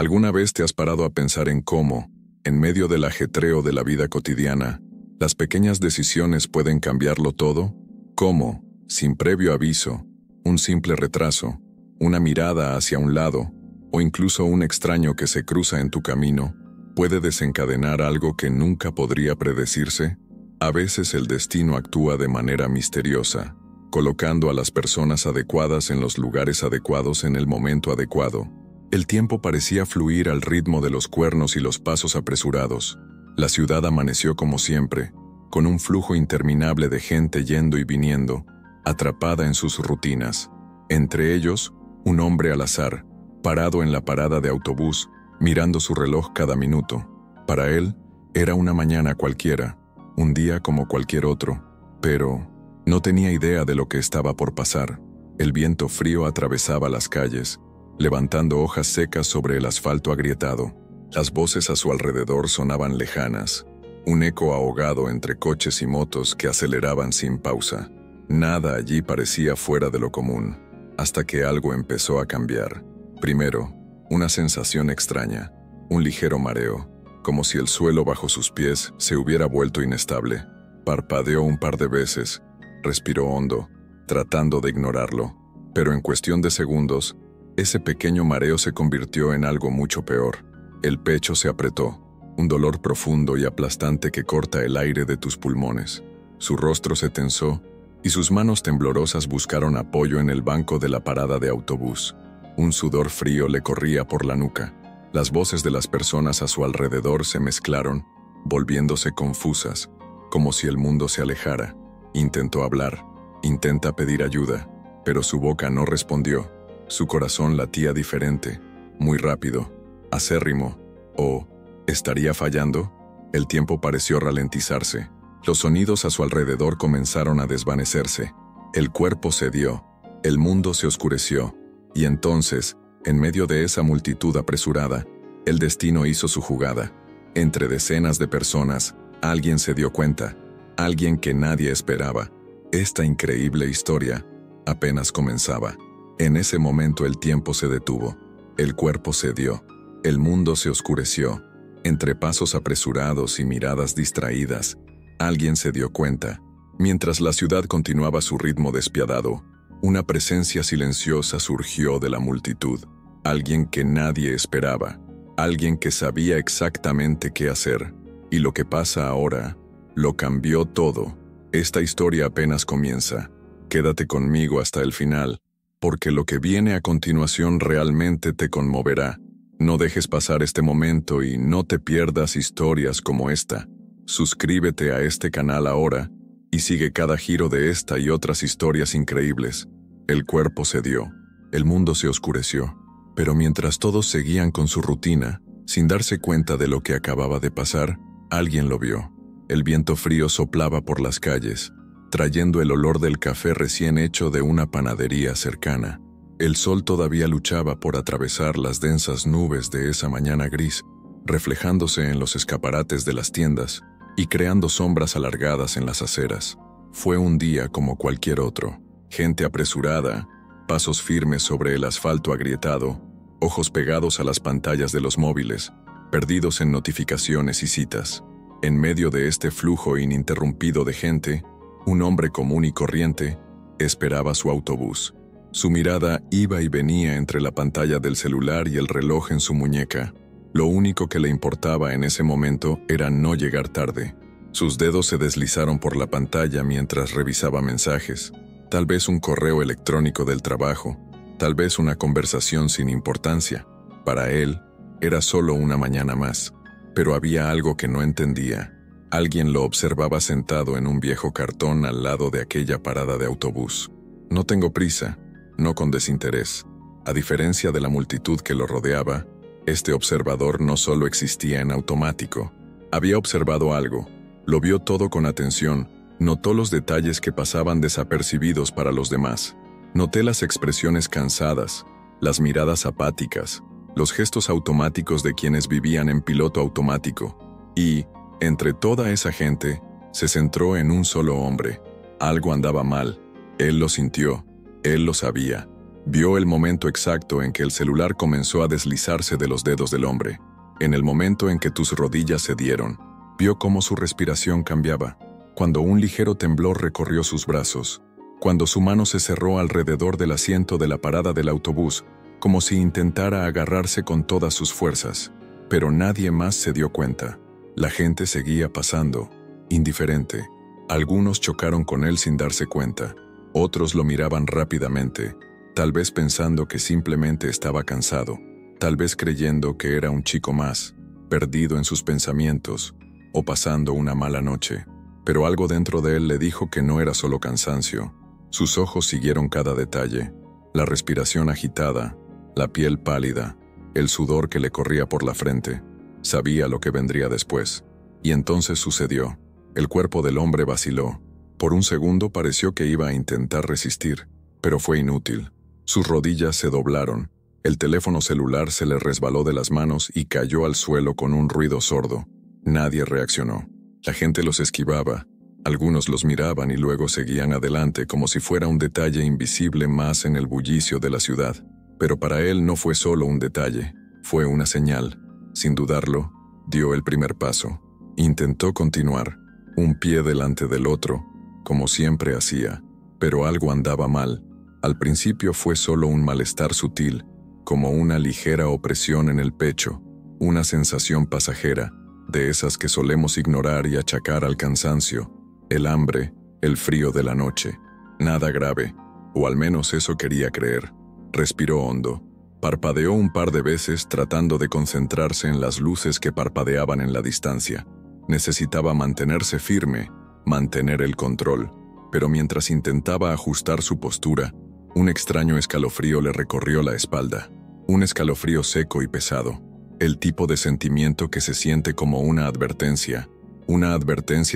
¿Alguna vez te has parado a pensar en cómo, en medio del ajetreo de la vida cotidiana, las pequeñas decisiones pueden cambiarlo todo? ¿Cómo, sin previo aviso, un simple retraso, una mirada hacia un lado, o incluso un extraño que se cruza en tu camino, puede desencadenar algo que nunca podría predecirse? A veces el destino actúa de manera misteriosa, colocando a las personas adecuadas en los lugares adecuados en el momento adecuado. El tiempo parecía fluir al ritmo de los cuernos y los pasos apresurados. La ciudad amaneció como siempre, con un flujo interminable de gente yendo y viniendo, atrapada en sus rutinas. Entre ellos, un hombre al azar, parado en la parada de autobús, mirando su reloj cada minuto. Para él, era una mañana cualquiera, un día como cualquier otro, pero no tenía idea de lo que estaba por pasar. El viento frío atravesaba las calles, levantando hojas secas sobre el asfalto agrietado. Las voces a su alrededor sonaban lejanas, un eco ahogado entre coches y motos que aceleraban sin pausa. Nada allí parecía fuera de lo común, hasta que algo empezó a cambiar. Primero, una sensación extraña, un ligero mareo, como si el suelo bajo sus pies se hubiera vuelto inestable. Parpadeó un par de veces, respiró hondo, tratando de ignorarlo, pero en cuestión de segundos, ese pequeño mareo se convirtió en algo mucho peor. El pecho se apretó, un dolor profundo y aplastante que corta el aire de tus pulmones. Su rostro se tensó y sus manos temblorosas buscaron apoyo en el banco de la parada de autobús. Un sudor frío le corría por la nuca. Las voces de las personas a su alrededor se mezclaron, volviéndose confusas, como si el mundo se alejara. Intentó hablar, intenta pedir ayuda, pero su boca no respondió. Su corazón latía diferente, muy rápido, acérrimo. ¿O estaría fallando? El tiempo pareció ralentizarse. Los sonidos a su alrededor comenzaron a desvanecerse. El cuerpo cedió, el mundo se oscureció, y entonces, en medio de esa multitud apresurada, el destino hizo su jugada. Entre decenas de personas, alguien se dio cuenta, alguien que nadie esperaba. Esta increíble historia apenas comenzaba. En ese momento el tiempo se detuvo, el cuerpo cedió, el mundo se oscureció. Entre pasos apresurados y miradas distraídas, alguien se dio cuenta. Mientras la ciudad continuaba su ritmo despiadado, una presencia silenciosa surgió de la multitud. Alguien que nadie esperaba, alguien que sabía exactamente qué hacer. Y lo que pasa ahora, lo cambió todo. Esta historia apenas comienza. Quédate conmigo hasta el final, porque lo que viene a continuación realmente te conmoverá. No dejes pasar este momento y no te pierdas historias como esta. Suscríbete a este canal ahora y sigue cada giro de esta y otras historias increíbles. El cuerpo cedió, el mundo se oscureció, pero mientras todos seguían con su rutina, sin darse cuenta de lo que acababa de pasar, alguien lo vio. El viento frío soplaba por las calles, trayendo el olor del café recién hecho de una panadería cercana. El sol todavía luchaba por atravesar las densas nubes de esa mañana gris, reflejándose en los escaparates de las tiendas y creando sombras alargadas en las aceras. Fue un día como cualquier otro. Gente apresurada, pasos firmes sobre el asfalto agrietado, ojos pegados a las pantallas de los móviles, perdidos en notificaciones y citas. En medio de este flujo ininterrumpido de gente, un hombre común y corriente esperaba su autobús. Su mirada iba y venía entre la pantalla del celular y el reloj en su muñeca. Lo único que le importaba en ese momento era no llegar tarde. Sus dedos se deslizaron por la pantalla mientras revisaba mensajes. Tal vez un correo electrónico del trabajo, tal vez una conversación sin importancia. Para él, era solo una mañana más. Pero había algo que no entendía. Alguien lo observaba sentado en un viejo cartón al lado de aquella parada de autobús. No tengo prisa, no con desinterés. A diferencia de la multitud que lo rodeaba, este observador no solo existía en automático. Había observado algo, lo vio todo con atención, notó los detalles que pasaban desapercibidos para los demás. Noté las expresiones cansadas, las miradas apáticas, los gestos automáticos de quienes vivían en piloto automático. Y, entre toda esa gente, se centró en un solo hombre. Algo andaba mal. Él lo sintió. Él lo sabía. Vio el momento exacto en que el celular comenzó a deslizarse de los dedos del hombre. En el momento en que tus rodillas cedieron, vio cómo su respiración cambiaba, cuando un ligero temblor recorrió sus brazos, cuando su mano se cerró alrededor del asiento de la parada del autobús, como si intentara agarrarse con todas sus fuerzas. Pero nadie más se dio cuenta. La gente seguía pasando, indiferente. Algunos chocaron con él sin darse cuenta. Otros lo miraban rápidamente, tal vez pensando que simplemente estaba cansado, tal vez creyendo que era un chico más, perdido en sus pensamientos, o pasando una mala noche. Pero algo dentro de él le dijo que no era solo cansancio. Sus ojos siguieron cada detalle, la respiración agitada, la piel pálida, el sudor que le corría por la frente. Sabía lo que vendría después. Y entonces sucedió. El cuerpo del hombre vaciló. Por un segundo pareció que iba a intentar resistir, pero fue inútil. Sus rodillas se doblaron, el teléfono celular se le resbaló de las manos y cayó al suelo con un ruido sordo. Nadie reaccionó. La gente los esquivaba, algunos los miraban y luego seguían adelante como si fuera un detalle invisible más en el bullicio de la ciudad. Pero para él no fue solo un detalle, fue una señal. Sin dudarlo, dio el primer paso. Intentó continuar, un pie delante del otro, como siempre hacía, pero algo andaba mal. Al principio fue solo un malestar sutil, como una ligera opresión en el pecho, una sensación pasajera, de esas que solemos ignorar y achacar al cansancio, el hambre, el frío de la noche. Nada grave, o al menos eso quería creer. Respiró hondo. Parpadeó un par de veces tratando de concentrarse en las luces que parpadeaban en la distancia. Necesitaba mantenerse firme, mantener el control, pero mientras intentaba ajustar su postura, un extraño escalofrío le recorrió la espalda. Un escalofrío seco y pesado. El tipo de sentimiento que se siente como una advertencia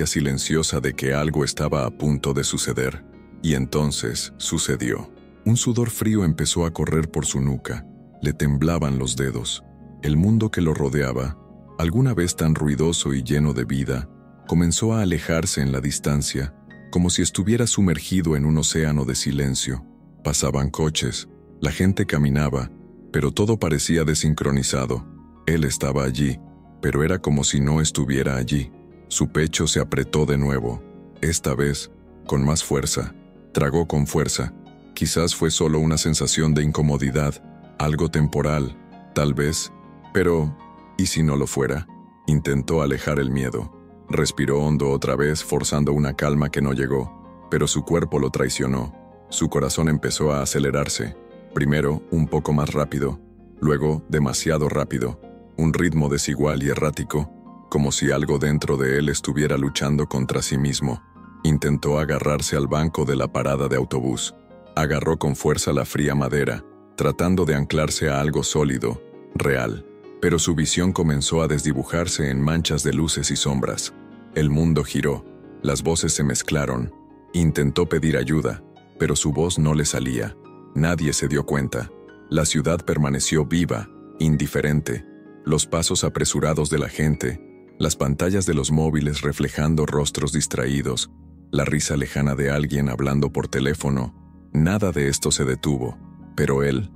silenciosa de que algo estaba a punto de suceder. Y entonces sucedió. Un sudor frío empezó a correr por su nuca. Le temblaban los dedos. El mundo que lo rodeaba, alguna vez tan ruidoso y lleno de vida, comenzó a alejarse en la distancia, como si estuviera sumergido en un océano de silencio. Pasaban coches, la gente caminaba, pero todo parecía desincronizado. Él estaba allí, pero era como si no estuviera allí. Su pecho se apretó de nuevo, esta vez con más fuerza. Tragó con fuerza. Quizás fue solo una sensación de incomodidad, algo temporal, tal vez, pero ¿y si no lo fuera? Intentó alejar el miedo. Respiró hondo otra vez, forzando una calma que no llegó, pero su cuerpo lo traicionó. Su corazón empezó a acelerarse, primero un poco más rápido, luego demasiado rápido, un ritmo desigual y errático, como si algo dentro de él estuviera luchando contra sí mismo. Intentó agarrarse al banco de la parada de autobús. Agarró con fuerza la fría madera, tratando de anclarse a algo sólido, real. Pero su visión comenzó a desdibujarse en manchas de luces y sombras. El mundo giró, las voces se mezclaron. Intentó pedir ayuda, pero su voz no le salía. Nadie se dio cuenta. La ciudad permaneció viva, indiferente. Los pasos apresurados de la gente, las pantallas de los móviles reflejando rostros distraídos, la risa lejana de alguien hablando por teléfono, nada de esto se detuvo. Pero él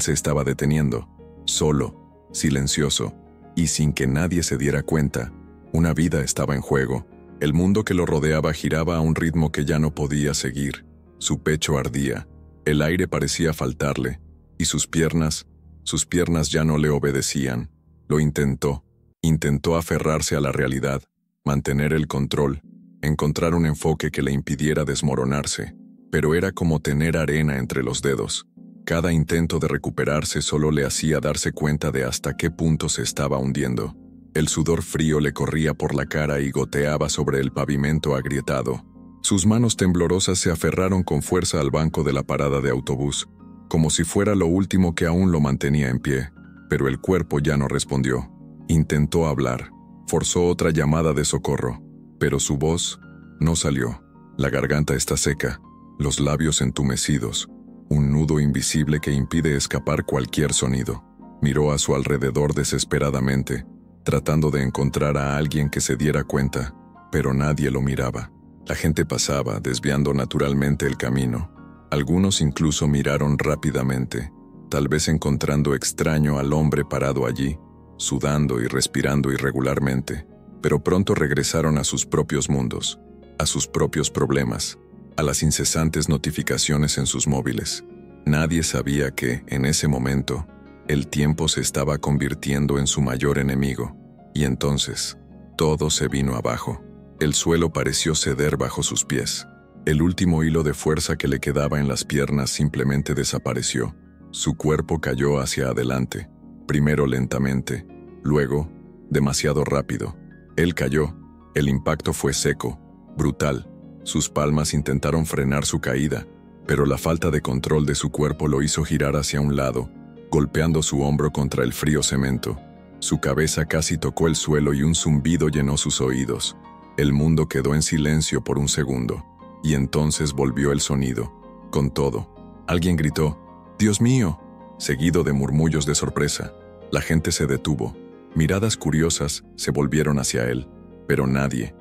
se estaba deteniendo, solo, silencioso, y sin que nadie se diera cuenta. Una vida estaba en juego. El mundo que lo rodeaba giraba a un ritmo que ya no podía seguir. Su pecho ardía, el aire parecía faltarle, y sus piernas ya no le obedecían. Lo intentó aferrarse a la realidad, mantener el control, encontrar un enfoque que le impidiera desmoronarse, pero era como tener arena entre los dedos. Cada intento de recuperarse solo le hacía darse cuenta de hasta qué punto se estaba hundiendo. El sudor frío le corría por la cara y goteaba sobre el pavimento agrietado. Sus manos temblorosas se aferraron con fuerza al banco de la parada de autobús, como si fuera lo último que aún lo mantenía en pie, pero el cuerpo ya no respondió. Intentó hablar, forzó otra llamada de socorro, pero su voz no salió. La garganta está seca, los labios entumecidos, un nudo invisible que impide escapar cualquier sonido. Miró a su alrededor desesperadamente, tratando de encontrar a alguien que se diera cuenta, pero nadie lo miraba. La gente pasaba, desviando naturalmente el camino. Algunos incluso miraron rápidamente, tal vez encontrando extraño al hombre parado allí, sudando y respirando irregularmente, pero pronto regresaron a sus propios mundos, a sus propios problemas, a las incesantes notificaciones en sus móviles. Nadie sabía que, en ese momento, el tiempo se estaba convirtiendo en su mayor enemigo, y entonces, todo se vino abajo. El suelo pareció ceder bajo sus pies. El último hilo de fuerza que le quedaba en las piernas simplemente desapareció. Su cuerpo cayó hacia adelante, primero lentamente, luego, demasiado rápido. Él cayó. El impacto fue seco, brutal. Sus palmas intentaron frenar su caída, pero la falta de control de su cuerpo lo hizo girar hacia un lado, golpeando su hombro contra el frío cemento. Su cabeza casi tocó el suelo y un zumbido llenó sus oídos. El mundo quedó en silencio por un segundo, y entonces volvió el sonido. Con todo, alguien gritó, «¡Dios mío!», seguido de murmullos de sorpresa. La gente se detuvo. Miradas curiosas se volvieron hacia él, pero nadie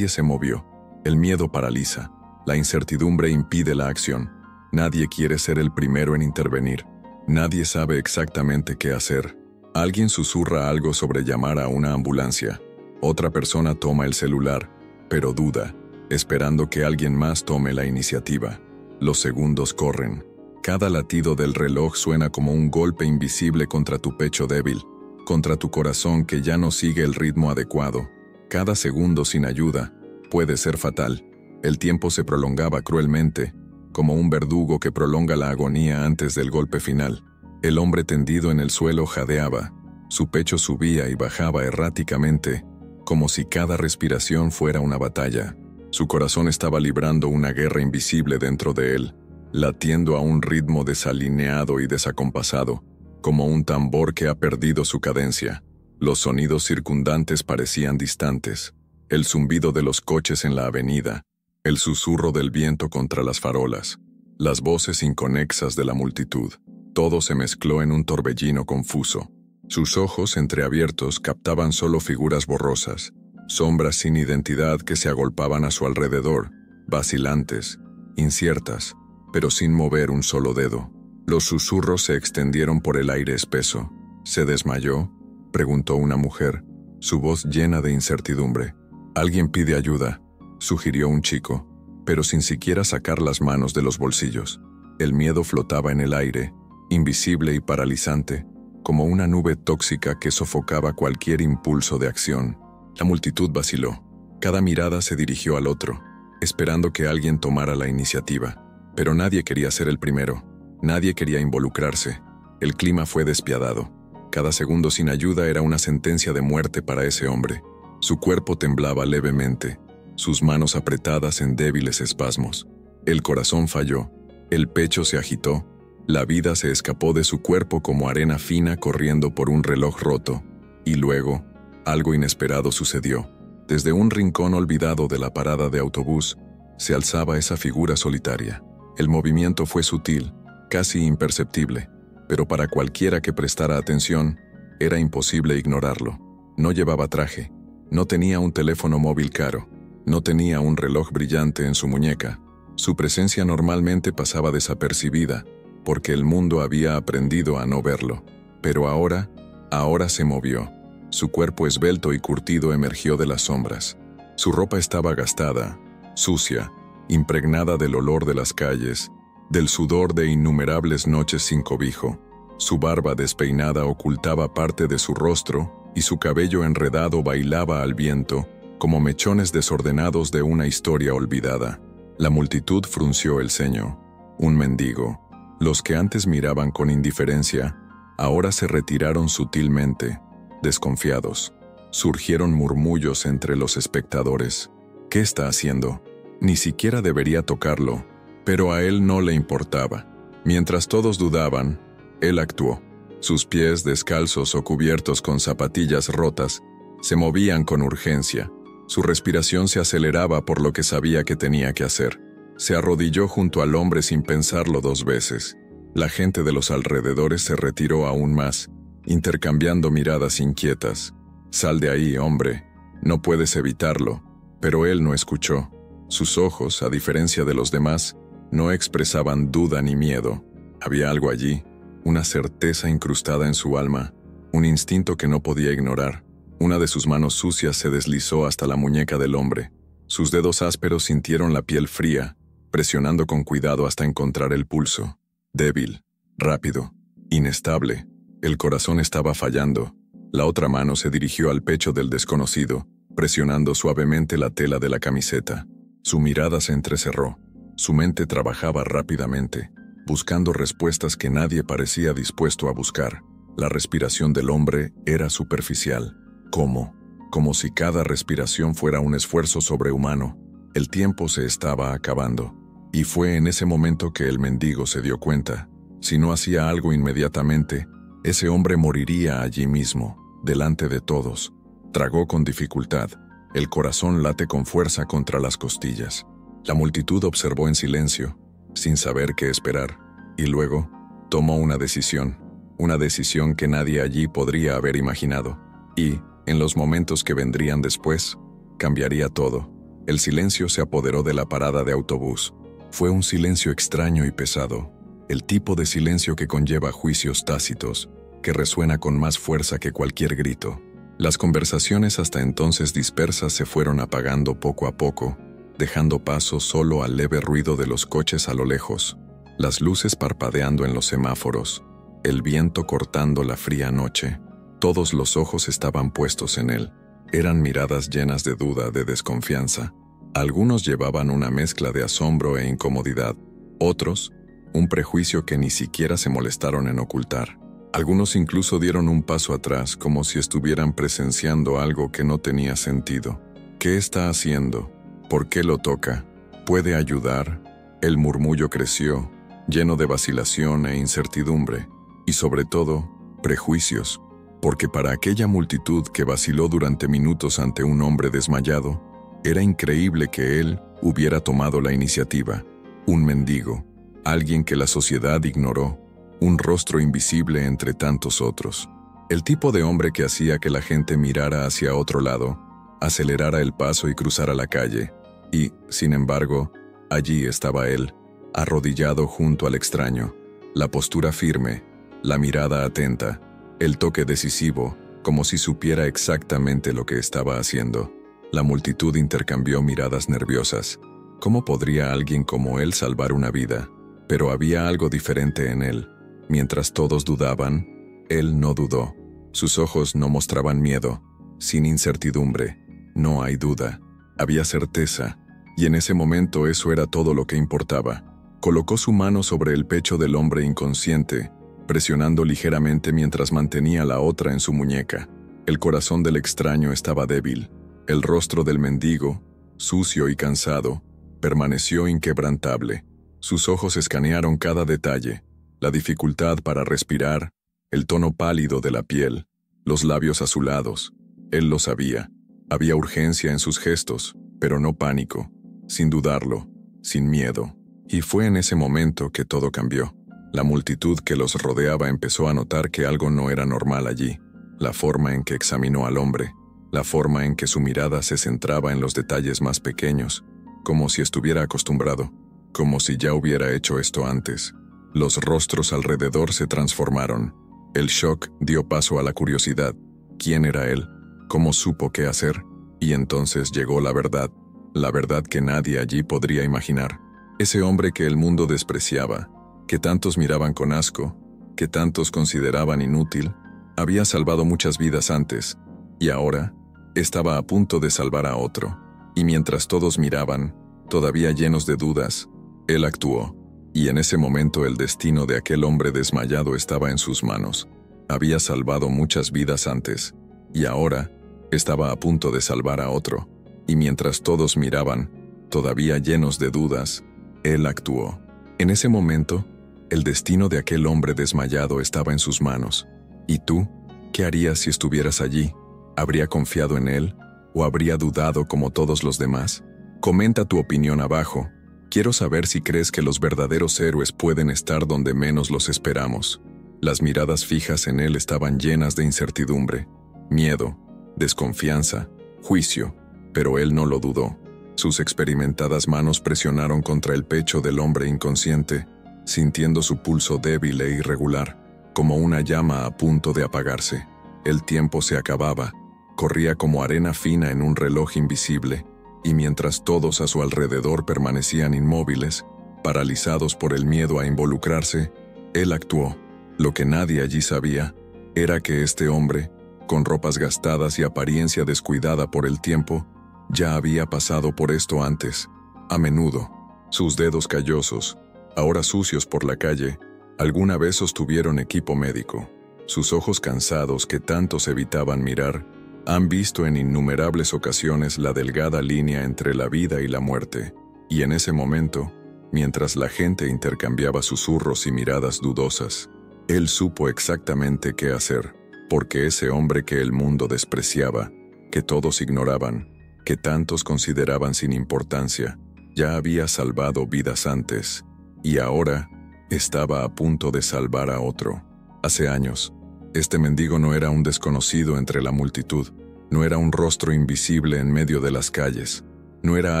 se movió. El miedo paraliza. La incertidumbre impide la acción. Nadie quiere ser el primero en intervenir. Nadie sabe exactamente qué hacer. Alguien susurra algo sobre llamar a una ambulancia. Otra persona toma el celular, pero duda, esperando que alguien más tome la iniciativa. Los segundos corren. Cada latido del reloj suena como un golpe invisible contra tu pecho débil, contra tu corazón que ya no sigue el ritmo adecuado. Cada segundo sin ayuda puede ser fatal. El tiempo se prolongaba cruelmente, como un verdugo que prolonga la agonía antes del golpe final. El hombre tendido en el suelo jadeaba. Su pecho subía y bajaba erráticamente, como si cada respiración fuera una batalla. Su corazón estaba librando una guerra invisible dentro de él, latiendo a un ritmo desalineado y desacompasado, como un tambor que ha perdido su cadencia. Los sonidos circundantes parecían distantes. El zumbido de los coches en la avenida, el susurro del viento contra las farolas, las voces inconexas de la multitud. Todo se mezcló en un torbellino confuso. Sus ojos entreabiertos captaban solo figuras borrosas, sombras sin identidad que se agolpaban a su alrededor, vacilantes, inciertas, pero sin mover un solo dedo. Los susurros se extendieron por el aire espeso. ¿Se desmayó?, preguntó una mujer, su voz llena de incertidumbre. «Alguien pide ayuda», sugirió un chico, pero sin siquiera sacar las manos de los bolsillos. El miedo flotaba en el aire, invisible y paralizante, como una nube tóxica que sofocaba cualquier impulso de acción. La multitud vaciló. Cada mirada se dirigió al otro, esperando que alguien tomara la iniciativa. Pero nadie quería ser el primero. Nadie quería involucrarse. El clima fue despiadado. Cada segundo sin ayuda era una sentencia de muerte para ese hombre. Su cuerpo temblaba levemente, sus manos apretadas en débiles espasmos. El corazón falló, el pecho se agitó, la vida se escapó de su cuerpo como arena fina corriendo por un reloj roto. Y luego, algo inesperado sucedió. Desde un rincón olvidado de la parada de autobús, se alzaba esa figura solitaria. El movimiento fue sutil, casi imperceptible, pero para cualquiera que prestara atención, era imposible ignorarlo. No llevaba traje, no tenía un teléfono móvil caro, no tenía un reloj brillante en su muñeca. Su presencia normalmente pasaba desapercibida, porque el mundo había aprendido a no verlo. Pero ahora se movió. Su cuerpo esbelto y curtido emergió de las sombras. Su ropa estaba gastada, sucia, impregnada del olor de las calles, del sudor de innumerables noches sin cobijo. Su barba despeinada ocultaba parte de su rostro y su cabello enredado bailaba al viento, como mechones desordenados de una historia olvidada. La multitud frunció el ceño. Un mendigo. Los que antes miraban con indiferencia, ahora se retiraron sutilmente, desconfiados. Surgieron murmullos entre los espectadores. ¿Qué está haciendo? Ni siquiera debería tocarlo, pero a él no le importaba. Mientras todos dudaban, él actuó. Sus pies, descalzos o cubiertos con zapatillas rotas, se movían con urgencia. Su respiración se aceleraba por lo que sabía que tenía que hacer. Se arrodilló junto al hombre sin pensarlo 2 veces. La gente de los alrededores se retiró aún más, intercambiando miradas inquietas. «Sal de ahí, hombre. No puedes evitarlo». Pero él no escuchó. Sus ojos, a diferencia de los demás, No expresaban duda ni miedo. Había algo allí, una certeza incrustada en su alma, un instinto que no podía ignorar. Una de sus manos sucias se deslizó hasta la muñeca del hombre. Sus dedos ásperos sintieron la piel fría, presionando con cuidado hasta encontrar el pulso. Débil, rápido, inestable. El corazón estaba fallando. La otra mano se dirigió al pecho del desconocido, presionando suavemente la tela de la camiseta. Su mirada se entrecerró. Su mente trabajaba rápidamente, buscando respuestas que nadie parecía dispuesto a buscar. La respiración del hombre era superficial. ¿Cómo? Como si cada respiración fuera un esfuerzo sobrehumano. El tiempo se estaba acabando. Y fue en ese momento que el mendigo se dio cuenta. Si no hacía algo inmediatamente, ese hombre moriría allí mismo, delante de todos. Tragó con dificultad. El corazón late con fuerza contra las costillas. La multitud observó en silencio, sin saber qué esperar, y luego tomó una decisión que nadie allí podría haber imaginado. Y, en los momentos que vendrían después, cambiaría todo. El silencio se apoderó de la parada de autobús. Fue un silencio extraño y pesado, el tipo de silencio que conlleva juicios tácitos, que resuena con más fuerza que cualquier grito. Las conversaciones hasta entonces dispersas se fueron apagando poco a poco, dejando paso solo al leve ruido de los coches a lo lejos, las luces parpadeando en los semáforos, el viento cortando la fría noche. Todos los ojos estaban puestos en él. Eran miradas llenas de duda, de desconfianza. Algunos llevaban una mezcla de asombro e incomodidad, otros, un prejuicio que ni siquiera se molestaron en ocultar. Algunos incluso dieron un paso atrás, como si estuvieran presenciando algo que no tenía sentido. ¿Qué está haciendo? ¿Por qué lo toca? ¿Puede ayudar? El murmullo creció, lleno de vacilación e incertidumbre, y sobre todo, prejuicios, porque para aquella multitud que vaciló durante minutos ante un hombre desmayado, era increíble que él hubiera tomado la iniciativa. Un mendigo, alguien que la sociedad ignoró, un rostro invisible entre tantos otros. El tipo de hombre que hacía que la gente mirara hacia otro lado, acelerara el paso y cruzara la calle. Y, sin embargo, allí estaba él, arrodillado junto al extraño, la postura firme, la mirada atenta, el toque decisivo, como si supiera exactamente lo que estaba haciendo. La multitud intercambió miradas nerviosas. ¿Cómo podría alguien como él salvar una vida? Pero había algo diferente en él. Mientras todos dudaban, él no dudó. Sus ojos no mostraban miedo, sin incertidumbre. No hay duda. Había certeza, y en ese momento eso era todo lo que importaba. Colocó su mano sobre el pecho del hombre inconsciente, presionando ligeramente mientras mantenía la otra en su muñeca. El corazón del extraño estaba débil. El rostro del mendigo, sucio y cansado, permaneció inquebrantable. Sus ojos escanearon cada detalle, la dificultad para respirar, el tono pálido de la piel, los labios azulados. Él lo sabía. Había urgencia en sus gestos, pero no pánico, sin dudarlo, sin miedo. Y fue en ese momento que todo cambió. La multitud que los rodeaba empezó a notar que algo no era normal allí. La forma en que examinó al hombre, la forma en que su mirada se centraba en los detalles más pequeños, como si estuviera acostumbrado, como si ya hubiera hecho esto antes. Los rostros alrededor se transformaron. El shock dio paso a la curiosidad. ¿Quién era él? ¿Cómo supo qué hacer? Y entonces llegó la verdad que nadie allí podría imaginar. Ese hombre que el mundo despreciaba, que tantos miraban con asco, que tantos consideraban inútil, había salvado muchas vidas antes, y ahora estaba a punto de salvar a otro. Y mientras todos miraban, todavía llenos de dudas, él actuó. Y en ese momento el destino de aquel hombre desmayado estaba en sus manos. Había salvado muchas vidas antes, y ahora estaba a punto de salvar a otro. Y mientras todos miraban, todavía llenos de dudas, él actuó. En ese momento, el destino de aquel hombre desmayado estaba en sus manos. ¿Y tú? ¿Qué harías si estuvieras allí? ¿Habría confiado en él? ¿O habría dudado como todos los demás? Comenta tu opinión abajo. Quiero saber si crees que los verdaderos héroes pueden estar donde menos los esperamos. Las miradas fijas en él estaban llenas de incertidumbre, miedo, desconfianza, juicio, pero él no lo dudó. Sus experimentadas manos presionaron contra el pecho del hombre inconsciente, sintiendo su pulso débil e irregular, como una llama a punto de apagarse. El tiempo se acababa, corría como arena fina en un reloj invisible, y mientras todos a su alrededor permanecían inmóviles, paralizados por el miedo a involucrarse, él actuó. Lo que nadie allí sabía era que este hombre, con ropas gastadas y apariencia descuidada por el tiempo, ya había pasado por esto antes, a menudo. Sus dedos callosos, ahora sucios por la calle, alguna vez sostuvieron equipo médico. Sus ojos cansados que tantos evitaban mirar, han visto en innumerables ocasiones la delgada línea entre la vida y la muerte, y en ese momento, mientras la gente intercambiaba susurros y miradas dudosas, él supo exactamente qué hacer, porque ese hombre que el mundo despreciaba, que todos ignoraban, que tantos consideraban sin importancia, ya había salvado vidas antes, y ahora estaba a punto de salvar a otro. Hace años, este mendigo no era un desconocido entre la multitud, no era un rostro invisible en medio de las calles, no era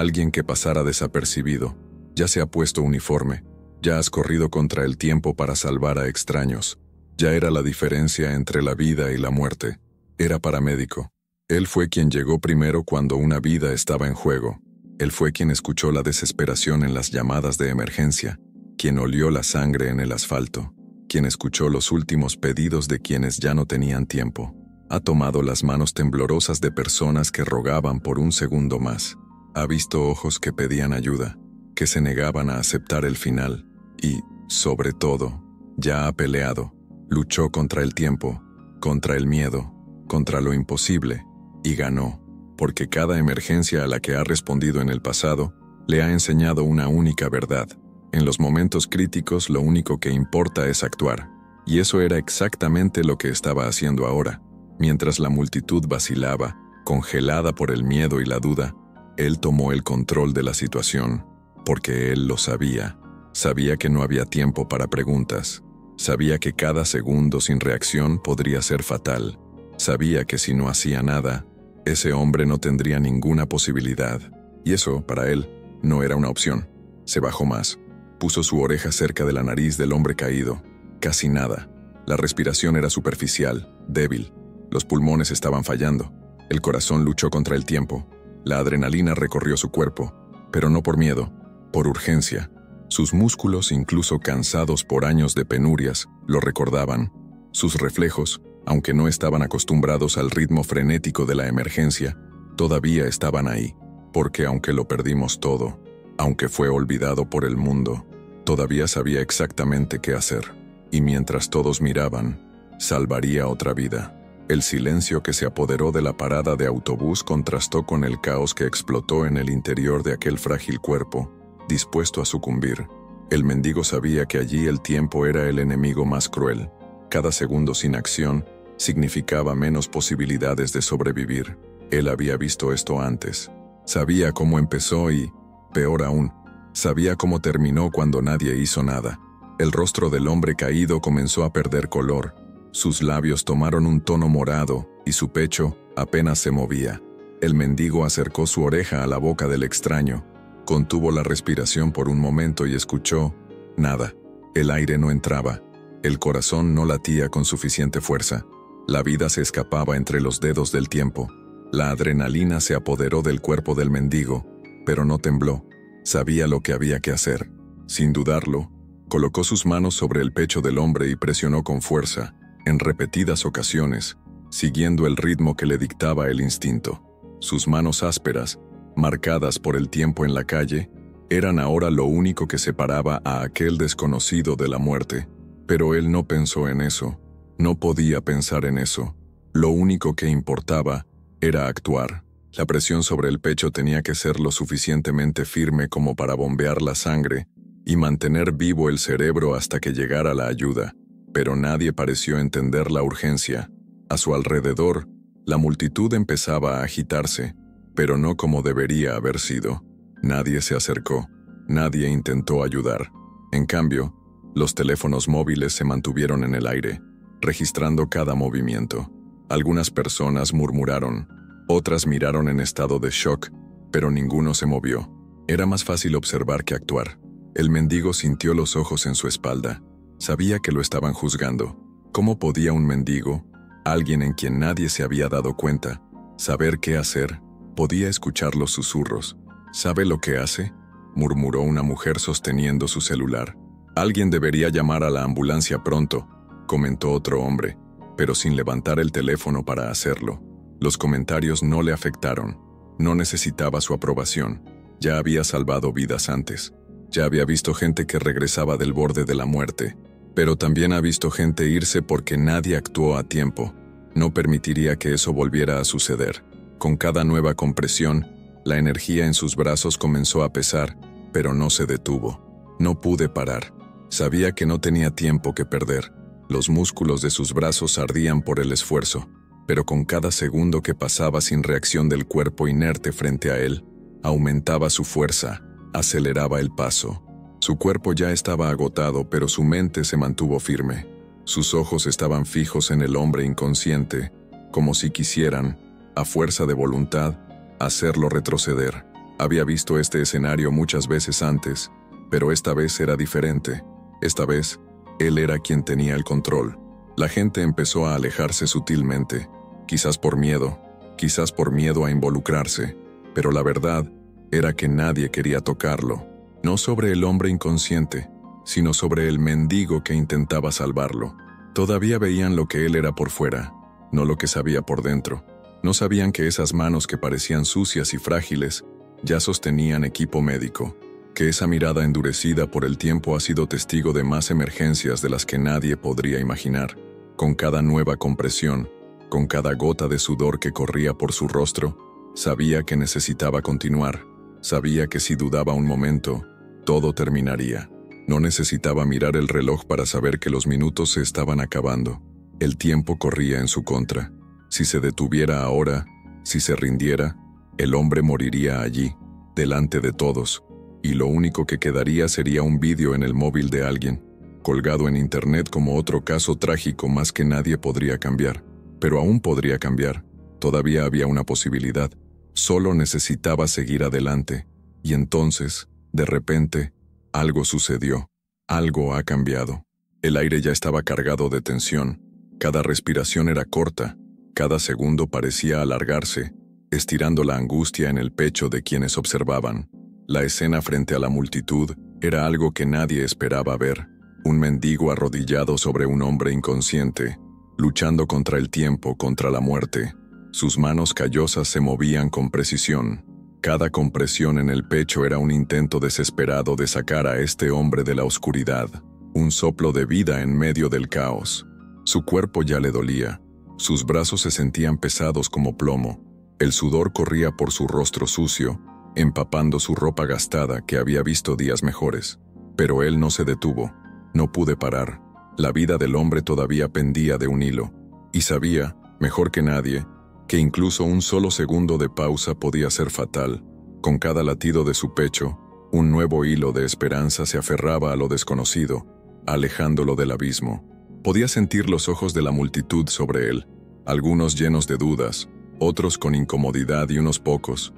alguien que pasara desapercibido. Ya se ha puesto uniforme, ya has corrido contra el tiempo para salvar a extraños, ya era la diferencia entre la vida y la muerte. Era paramédico. Él fue quien llegó primero cuando una vida estaba en juego. Él fue quien escuchó la desesperación en las llamadas de emergencia, quien olió la sangre en el asfalto, quien escuchó los últimos pedidos de quienes ya no tenían tiempo. Ha tomado las manos temblorosas de personas que rogaban por un segundo más. Ha visto ojos que pedían ayuda, que se negaban a aceptar el final, y, sobre todo, ya ha peleado, luchó contra el tiempo, contra el miedo, contra lo imposible, y ganó, porque cada emergencia a la que ha respondido en el pasado le ha enseñado una única verdad. En los momentos críticos lo único que importa es actuar, y eso era exactamente lo que estaba haciendo ahora. Mientras la multitud vacilaba, congelada por el miedo y la duda, él tomó el control de la situación, porque él lo sabía. Sabía que no había tiempo para preguntas. Sabía que cada segundo sin reacción podría ser fatal. Sabía que si no hacía nada, ese hombre no tendría ninguna posibilidad. Y eso, para él, no era una opción. Se bajó más. Puso su oreja cerca de la nariz del hombre caído. Casi nada. La respiración era superficial, débil. Los pulmones estaban fallando. El corazón luchó contra el tiempo. La adrenalina recorrió su cuerpo, pero no por miedo, por urgencia. Sus músculos, incluso cansados por años de penurias, lo recordaban. Sus reflejos, aunque no estaban acostumbrados al ritmo frenético de la emergencia, todavía estaban ahí, porque aunque lo perdimos todo, aunque fue olvidado por el mundo, todavía sabía exactamente qué hacer. Y mientras todos miraban, salvaría otra vida. El silencio que se apoderó de la parada de autobús contrastó con el caos que explotó en el interior de aquel frágil cuerpo, dispuesto a sucumbir. El mendigo sabía que allí el tiempo era el enemigo más cruel. Cada segundo sin acción significaba menos posibilidades de sobrevivir. Él había visto esto antes. Sabía cómo empezó y, peor aún, sabía cómo terminó cuando nadie hizo nada. El rostro del hombre caído comenzó a perder color. Sus labios tomaron un tono morado y su pecho apenas se movía. El mendigo acercó su oreja a la boca del extraño, contuvo la respiración por un momento y escuchó nada. El aire no entraba, el corazón no latía con suficiente fuerza, la vida se escapaba entre los dedos del tiempo. La adrenalina se apoderó del cuerpo del mendigo, pero no tembló. Sabía lo que había que hacer. Sin dudarlo, colocó sus manos sobre el pecho del hombre y presionó con fuerza, en repetidas ocasiones, siguiendo el ritmo que le dictaba el instinto. Sus manos ásperas, marcadas por el tiempo en la calle, eran ahora lo único que separaba a aquel desconocido de la muerte. Pero él no pensó en eso, no podía pensar en eso. Lo único que importaba era actuar. La presión sobre el pecho tenía que ser lo suficientemente firme como para bombear la sangre y mantener vivo el cerebro hasta que llegara la ayuda. Pero nadie pareció entender la urgencia. A su alrededor, la multitud empezaba a agitarse, pero no como debería haber sido. Nadie se acercó, nadie intentó ayudar. En cambio, los teléfonos móviles se mantuvieron en el aire, registrando cada movimiento. Algunas personas murmuraron, otras miraron en estado de shock, pero ninguno se movió. Era más fácil observar que actuar. El mendigo sintió los ojos en su espalda. Sabía que lo estaban juzgando. ¿Cómo podía un mendigo, alguien en quien nadie se había dado cuenta, saber qué hacer? Podía escuchar los susurros. ¿Sabe lo que hace?, murmuró una mujer sosteniendo su celular. Alguien debería llamar a la ambulancia pronto, comentó otro hombre, pero sin levantar el teléfono para hacerlo. Los comentarios no le afectaron. No necesitaba su aprobación. Ya había salvado vidas antes. Ya había visto gente que regresaba del borde de la muerte, pero también ha visto gente irse porque nadie actuó a tiempo. No permitiría que eso volviera a suceder. Con cada nueva compresión, la energía en sus brazos comenzó a pesar, pero no se detuvo. No pude parar. Sabía que no tenía tiempo que perder. Los músculos de sus brazos ardían por el esfuerzo, pero con cada segundo que pasaba sin reacción del cuerpo inerte frente a él, aumentaba su fuerza, aceleraba el paso. Su cuerpo ya estaba agotado, pero su mente se mantuvo firme. Sus ojos estaban fijos en el hombre inconsciente, como si quisieran, a fuerza de voluntad, hacerlo retroceder. Había visto este escenario muchas veces antes, pero esta vez era diferente. Esta vez, él era quien tenía el control. La gente empezó a alejarse sutilmente, quizás por miedo a involucrarse, pero la verdad era que nadie quería tocarlo. No sobre el hombre inconsciente, sino sobre el mendigo que intentaba salvarlo. Todavía veían lo que él era por fuera, no lo que sabía por dentro. No sabían que esas manos que parecían sucias y frágiles ya sostenían equipo médico, que esa mirada endurecida por el tiempo ha sido testigo de más emergencias de las que nadie podría imaginar. Con cada nueva compresión, con cada gota de sudor que corría por su rostro, sabía que necesitaba continuar. Sabía que si dudaba un momento, todo terminaría. No necesitaba mirar el reloj para saber que los minutos se estaban acabando. El tiempo corría en su contra. Si se detuviera ahora, si se rindiera, el hombre moriría allí, delante de todos, y lo único que quedaría sería un vídeo en el móvil de alguien, colgado en internet como otro caso trágico más que nadie podría cambiar. Pero aún podría cambiar. Todavía había una posibilidad. Solo necesitaba seguir adelante. Y entonces, de repente, algo sucedió. Algo ha cambiado. El aire ya estaba cargado de tensión. Cada respiración era corta. Cada segundo parecía alargarse, estirando la angustia en el pecho de quienes observaban. La escena frente a la multitud era algo que nadie esperaba ver. Un mendigo arrodillado sobre un hombre inconsciente, luchando contra el tiempo, contra la muerte. Sus manos callosas se movían con precisión. Cada compresión en el pecho era un intento desesperado de sacar a este hombre de la oscuridad, un soplo de vida en medio del caos. Su cuerpo ya le dolía. Sus brazos se sentían pesados como plomo. El sudor corría por su rostro sucio, empapando su ropa gastada que había visto días mejores. Pero él no se detuvo. No pude parar. La vida del hombre todavía pendía de un hilo. Y sabía, mejor que nadie, que incluso un solo segundo de pausa podía ser fatal. Con cada latido de su pecho, un nuevo hilo de esperanza se aferraba a lo desconocido, alejándolo del abismo. Podía sentir los ojos de la multitud sobre él, algunos llenos de dudas, otros con incomodidad y unos pocos,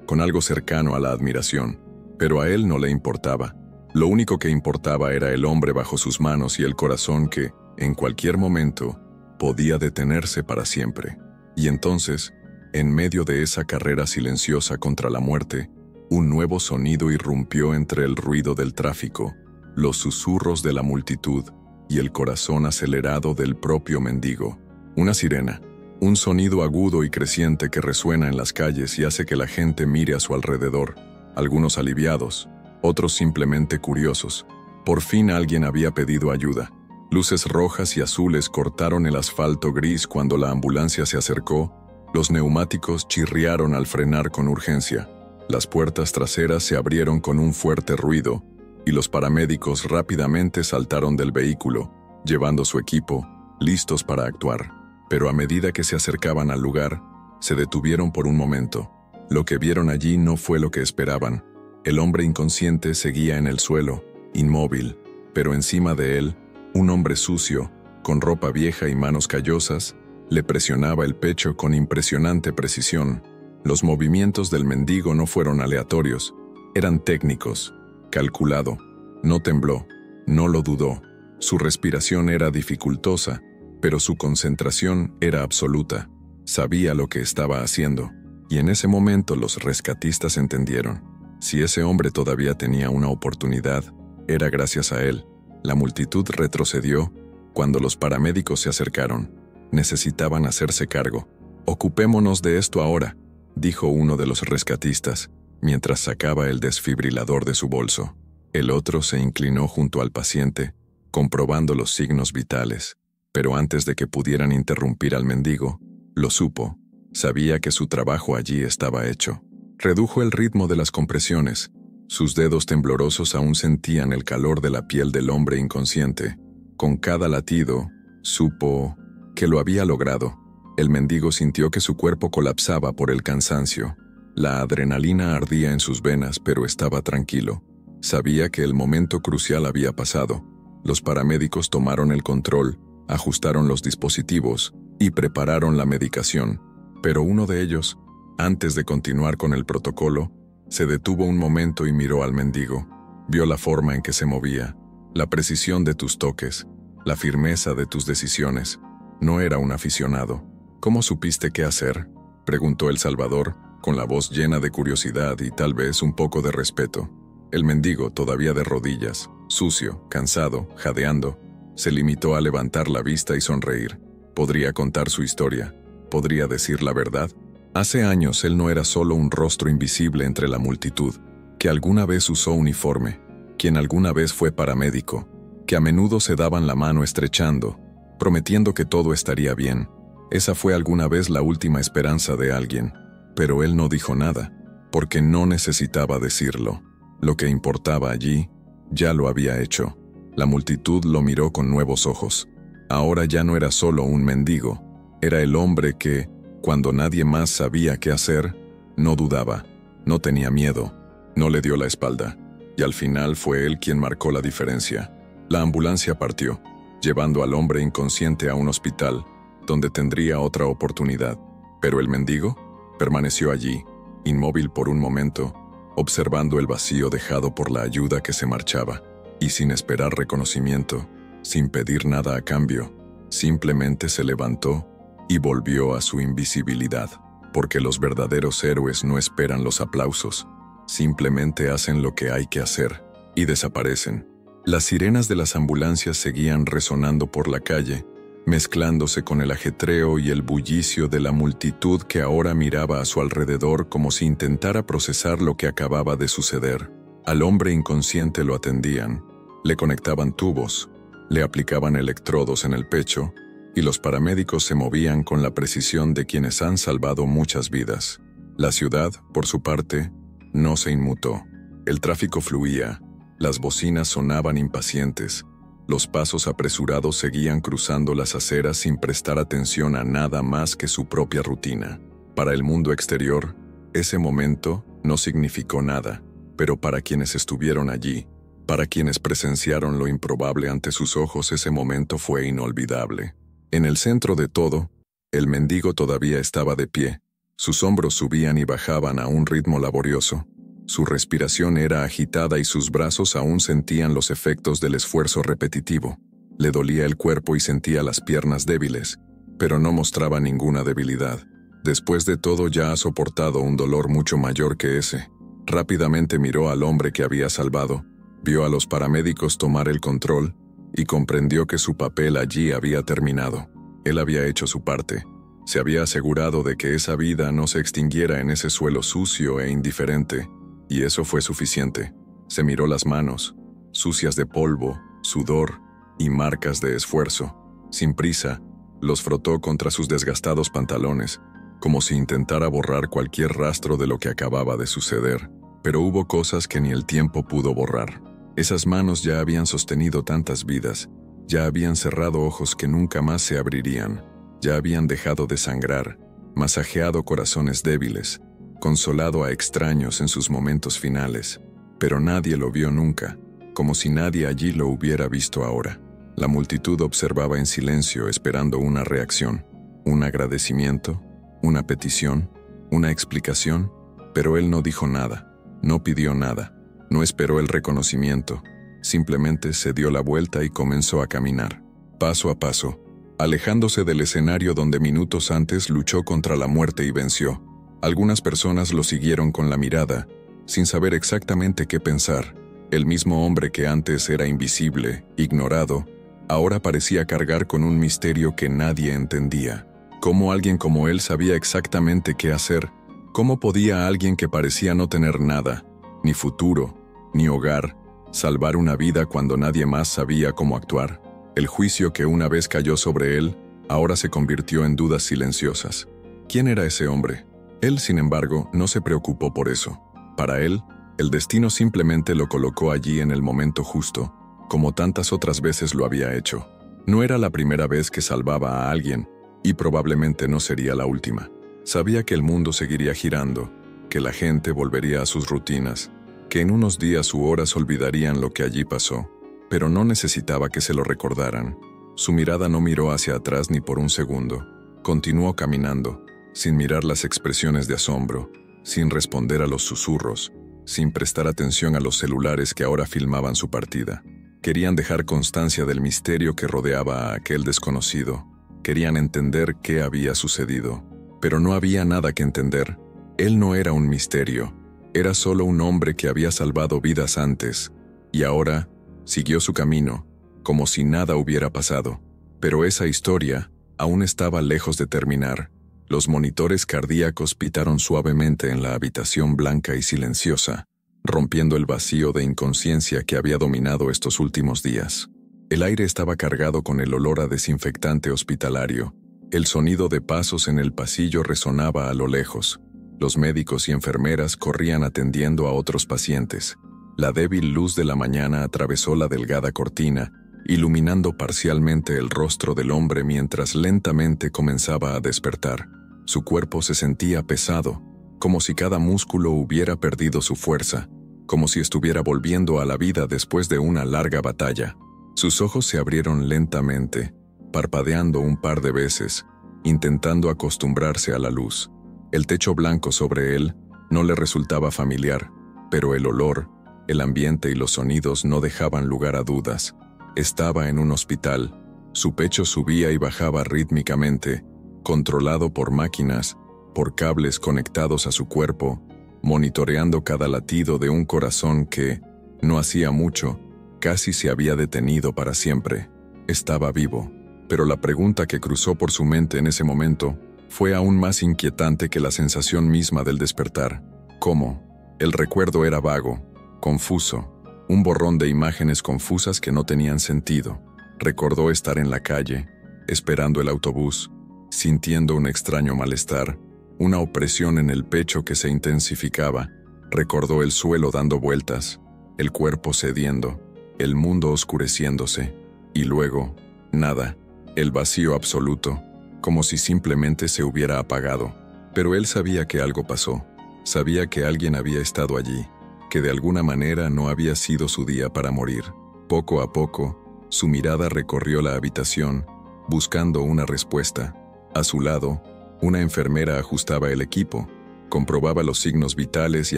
con algo cercano a la admiración. Pero a él no le importaba. Lo único que importaba era el hombre bajo sus manos y el corazón que, en cualquier momento, podía detenerse para siempre. Y entonces, en medio de esa carrera silenciosa contra la muerte, un nuevo sonido irrumpió entre el ruido del tráfico, los susurros de la multitud y el corazón acelerado del propio mendigo. Una sirena, un sonido agudo y creciente que resuena en las calles y hace que la gente mire a su alrededor, algunos aliviados, otros simplemente curiosos. Por fin alguien había pedido ayuda. Luces rojas y azules cortaron el asfalto gris cuando la ambulancia se acercó. Los neumáticos chirriaron al frenar con urgencia. Las puertas traseras se abrieron con un fuerte ruido, y los paramédicos rápidamente saltaron del vehículo, llevando su equipo, listos para actuar. Pero a medida que se acercaban al lugar, se detuvieron por un momento. Lo que vieron allí no fue lo que esperaban. El hombre inconsciente seguía en el suelo, inmóvil, pero encima de él, un hombre sucio, con ropa vieja y manos callosas, le presionaba el pecho con impresionante precisión. Los movimientos del mendigo no fueron aleatorios, eran técnicos. Calculado. No tembló, no lo dudó. Su respiración era dificultosa, pero su concentración era absoluta. Sabía lo que estaba haciendo, y en ese momento los rescatistas entendieron. Si ese hombre todavía tenía una oportunidad, era gracias a él. La multitud retrocedió cuando los paramédicos se acercaron. Necesitaban hacerse cargo. «Ocupémonos de esto ahora», dijo uno de los rescatistas, mientras sacaba el desfibrilador de su bolso. El otro se inclinó junto al paciente, comprobando los signos vitales, pero antes de que pudieran interrumpir al mendigo, lo supo. Sabía que su trabajo allí estaba hecho. Redujo el ritmo de las compresiones. Sus dedos temblorosos aún sentían el calor de la piel del hombre inconsciente. Con cada latido, supo que lo había logrado. El mendigo sintió que su cuerpo colapsaba por el cansancio. La adrenalina ardía en sus venas, pero estaba tranquilo. Sabía que el momento crucial había pasado. Los paramédicos tomaron el control, ajustaron los dispositivos y prepararon la medicación. Pero uno de ellos, antes de continuar con el protocolo, se detuvo un momento y miró al mendigo. Vio la forma en que se movía, la precisión de tus toques, la firmeza de tus decisiones. No era un aficionado. «¿Cómo supiste qué hacer?», preguntó el Salvador, con la voz llena de curiosidad y tal vez un poco de respeto. El mendigo, todavía de rodillas, sucio, cansado, jadeando, se limitó a levantar la vista y sonreír. Podría contar su historia. Podría decir la verdad. Hace años él no era solo un rostro invisible entre la multitud, que alguna vez usó uniforme, quien alguna vez fue paramédico, que a menudo se daban la mano estrechando, prometiendo que todo estaría bien. Esa fue alguna vez la última esperanza de alguien, pero él no dijo nada, porque no necesitaba decirlo. Lo que importaba allí, ya lo había hecho. La multitud lo miró con nuevos ojos. Ahora ya no era solo un mendigo, era el hombre que, cuando nadie más sabía qué hacer, no dudaba, no tenía miedo, no le dio la espalda, y al final fue él quien marcó la diferencia. La ambulancia partió, llevando al hombre inconsciente a un hospital, donde tendría otra oportunidad. Pero el mendigo permaneció allí, inmóvil por un momento, observando el vacío dejado por la ayuda que se marchaba, y sin esperar reconocimiento, sin pedir nada a cambio, simplemente se levantó y volvió a su invisibilidad, porque los verdaderos héroes no esperan los aplausos, simplemente hacen lo que hay que hacer, y desaparecen. Las sirenas de las ambulancias seguían resonando por la calle, mezclándose con el ajetreo y el bullicio de la multitud que ahora miraba a su alrededor como si intentara procesar lo que acababa de suceder. Al hombre inconsciente lo atendían, le conectaban tubos, le aplicaban electrodos en el pecho, y los paramédicos se movían con la precisión de quienes han salvado muchas vidas. La ciudad, por su parte, no se inmutó. El tráfico fluía, las bocinas sonaban impacientes, los pasos apresurados seguían cruzando las aceras sin prestar atención a nada más que su propia rutina. Para el mundo exterior, ese momento no significó nada, pero para quienes estuvieron allí, para quienes presenciaron lo improbable ante sus ojos, ese momento fue inolvidable. En el centro de todo, el mendigo todavía estaba de pie. Sus hombros subían y bajaban a un ritmo laborioso. Su respiración era agitada y sus brazos aún sentían los efectos del esfuerzo repetitivo. Le dolía el cuerpo y sentía las piernas débiles, pero no mostraba ninguna debilidad. Después de todo ya ha soportado un dolor mucho mayor que ese. Rápidamente miró al hombre que había salvado, vio a los paramédicos tomar el control y comprendió que su papel allí había terminado. Él había hecho su parte. Se había asegurado de que esa vida no se extinguiera en ese suelo sucio e indiferente, y eso fue suficiente. Se miró las manos, sucias de polvo, sudor y marcas de esfuerzo. Sin prisa, los frotó contra sus desgastados pantalones, como si intentara borrar cualquier rastro de lo que acababa de suceder. Pero hubo cosas que ni el tiempo pudo borrar. Esas manos ya habían sostenido tantas vidas, ya habían cerrado ojos que nunca más se abrirían, ya habían dejado de sangrar, masajeado corazones débiles, consolado a extraños en sus momentos finales, pero nadie lo vio nunca, como si nadie allí lo hubiera visto ahora. La multitud observaba en silencio esperando una reacción, un agradecimiento, una petición, una explicación, pero él no dijo nada, no pidió nada, no esperó el reconocimiento, simplemente se dio la vuelta y comenzó a caminar, paso a paso, alejándose del escenario donde minutos antes luchó contra la muerte y venció. Algunas personas lo siguieron con la mirada, sin saber exactamente qué pensar. El mismo hombre que antes era invisible, ignorado, ahora parecía cargar con un misterio que nadie entendía. ¿Cómo alguien como él sabía exactamente qué hacer? ¿Cómo podía alguien que parecía no tener nada, ni futuro, ni hogar, salvar una vida cuando nadie más sabía cómo actuar? El juicio que una vez cayó sobre él, ahora se convirtió en dudas silenciosas. ¿Quién era ese hombre? Él, sin embargo, no se preocupó por eso. Para él, el destino simplemente lo colocó allí en el momento justo, como tantas otras veces lo había hecho. No era la primera vez que salvaba a alguien, y probablemente no sería la última. Sabía que el mundo seguiría girando, que la gente volvería a sus rutinas, que en unos días u horas olvidarían lo que allí pasó, pero no necesitaba que se lo recordaran. Su mirada no miró hacia atrás ni por un segundo. Continuó caminando, sin mirar las expresiones de asombro, sin responder a los susurros, sin prestar atención a los celulares que ahora filmaban su partida. Querían dejar constancia del misterio que rodeaba a aquel desconocido. Querían entender qué había sucedido. Pero no había nada que entender. Él no era un misterio. Era solo un hombre que había salvado vidas antes. Y ahora siguió su camino, como si nada hubiera pasado. Pero esa historia aún estaba lejos de terminar. Los monitores cardíacos pitaron suavemente en la habitación blanca y silenciosa, rompiendo el vacío de inconsciencia que había dominado estos últimos días. El aire estaba cargado con el olor a desinfectante hospitalario. El sonido de pasos en el pasillo resonaba a lo lejos. Los médicos y enfermeras corrían atendiendo a otros pacientes. La débil luz de la mañana atravesó la delgada cortina, iluminando parcialmente el rostro del hombre mientras lentamente comenzaba a despertar. Su cuerpo se sentía pesado, como si cada músculo hubiera perdido su fuerza, como si estuviera volviendo a la vida después de una larga batalla. Sus ojos se abrieron lentamente, parpadeando un par de veces, intentando acostumbrarse a la luz. El techo blanco sobre él no le resultaba familiar, pero el olor, el ambiente y los sonidos no dejaban lugar a dudas. Estaba en un hospital. Su pecho subía y bajaba rítmicamente, controlado por máquinas, por cables conectados a su cuerpo, monitoreando cada latido de un corazón que, no hacía mucho, casi se había detenido para siempre. Estaba vivo, pero la pregunta que cruzó por su mente en ese momento fue aún más inquietante que la sensación misma del despertar. ¿Cómo? El recuerdo era vago, confuso, un borrón de imágenes confusas que no tenían sentido. Recordó estar en la calle, esperando el autobús, sintiendo un extraño malestar, una opresión en el pecho que se intensificaba. Recordó el suelo dando vueltas, el cuerpo cediendo, el mundo oscureciéndose, y luego, nada, el vacío absoluto, como si simplemente se hubiera apagado. Pero él sabía que algo pasó, sabía que alguien había estado allí, que de alguna manera no había sido su día para morir. Poco a poco, su mirada recorrió la habitación, buscando una respuesta. A su lado, una enfermera ajustaba el equipo, comprobaba los signos vitales y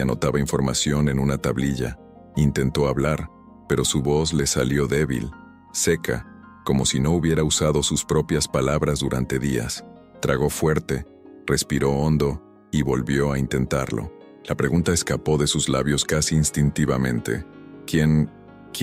anotaba información en una tablilla. Intentó hablar, pero su voz le salió débil, seca, como si no hubiera usado sus propias palabras durante días. Tragó fuerte, respiró hondo y volvió a intentarlo. La pregunta escapó de sus labios casi instintivamente. ¿Quién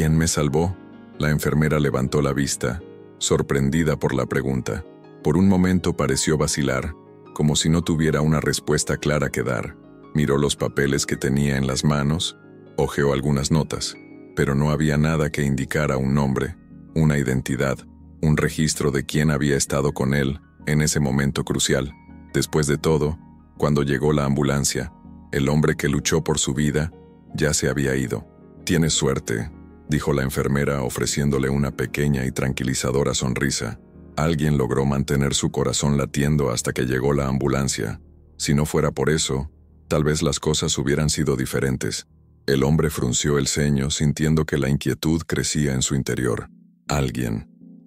me salvó? La enfermera levantó la vista, sorprendida por la pregunta. Por un momento pareció vacilar, como si no tuviera una respuesta clara que dar. Miró los papeles que tenía en las manos, hojeó algunas notas, pero no había nada que indicara un nombre, una identidad, un registro de quién había estado con él en ese momento crucial. Después de todo, cuando llegó la ambulancia, el hombre que luchó por su vida ya se había ido. «Tienes suerte», dijo la enfermera ofreciéndole una pequeña y tranquilizadora sonrisa. Alguien logró mantener su corazón latiendo hasta que llegó la ambulancia. Si no fuera por eso, tal vez las cosas hubieran sido diferentes. El hombre frunció el ceño sintiendo que la inquietud crecía en su interior.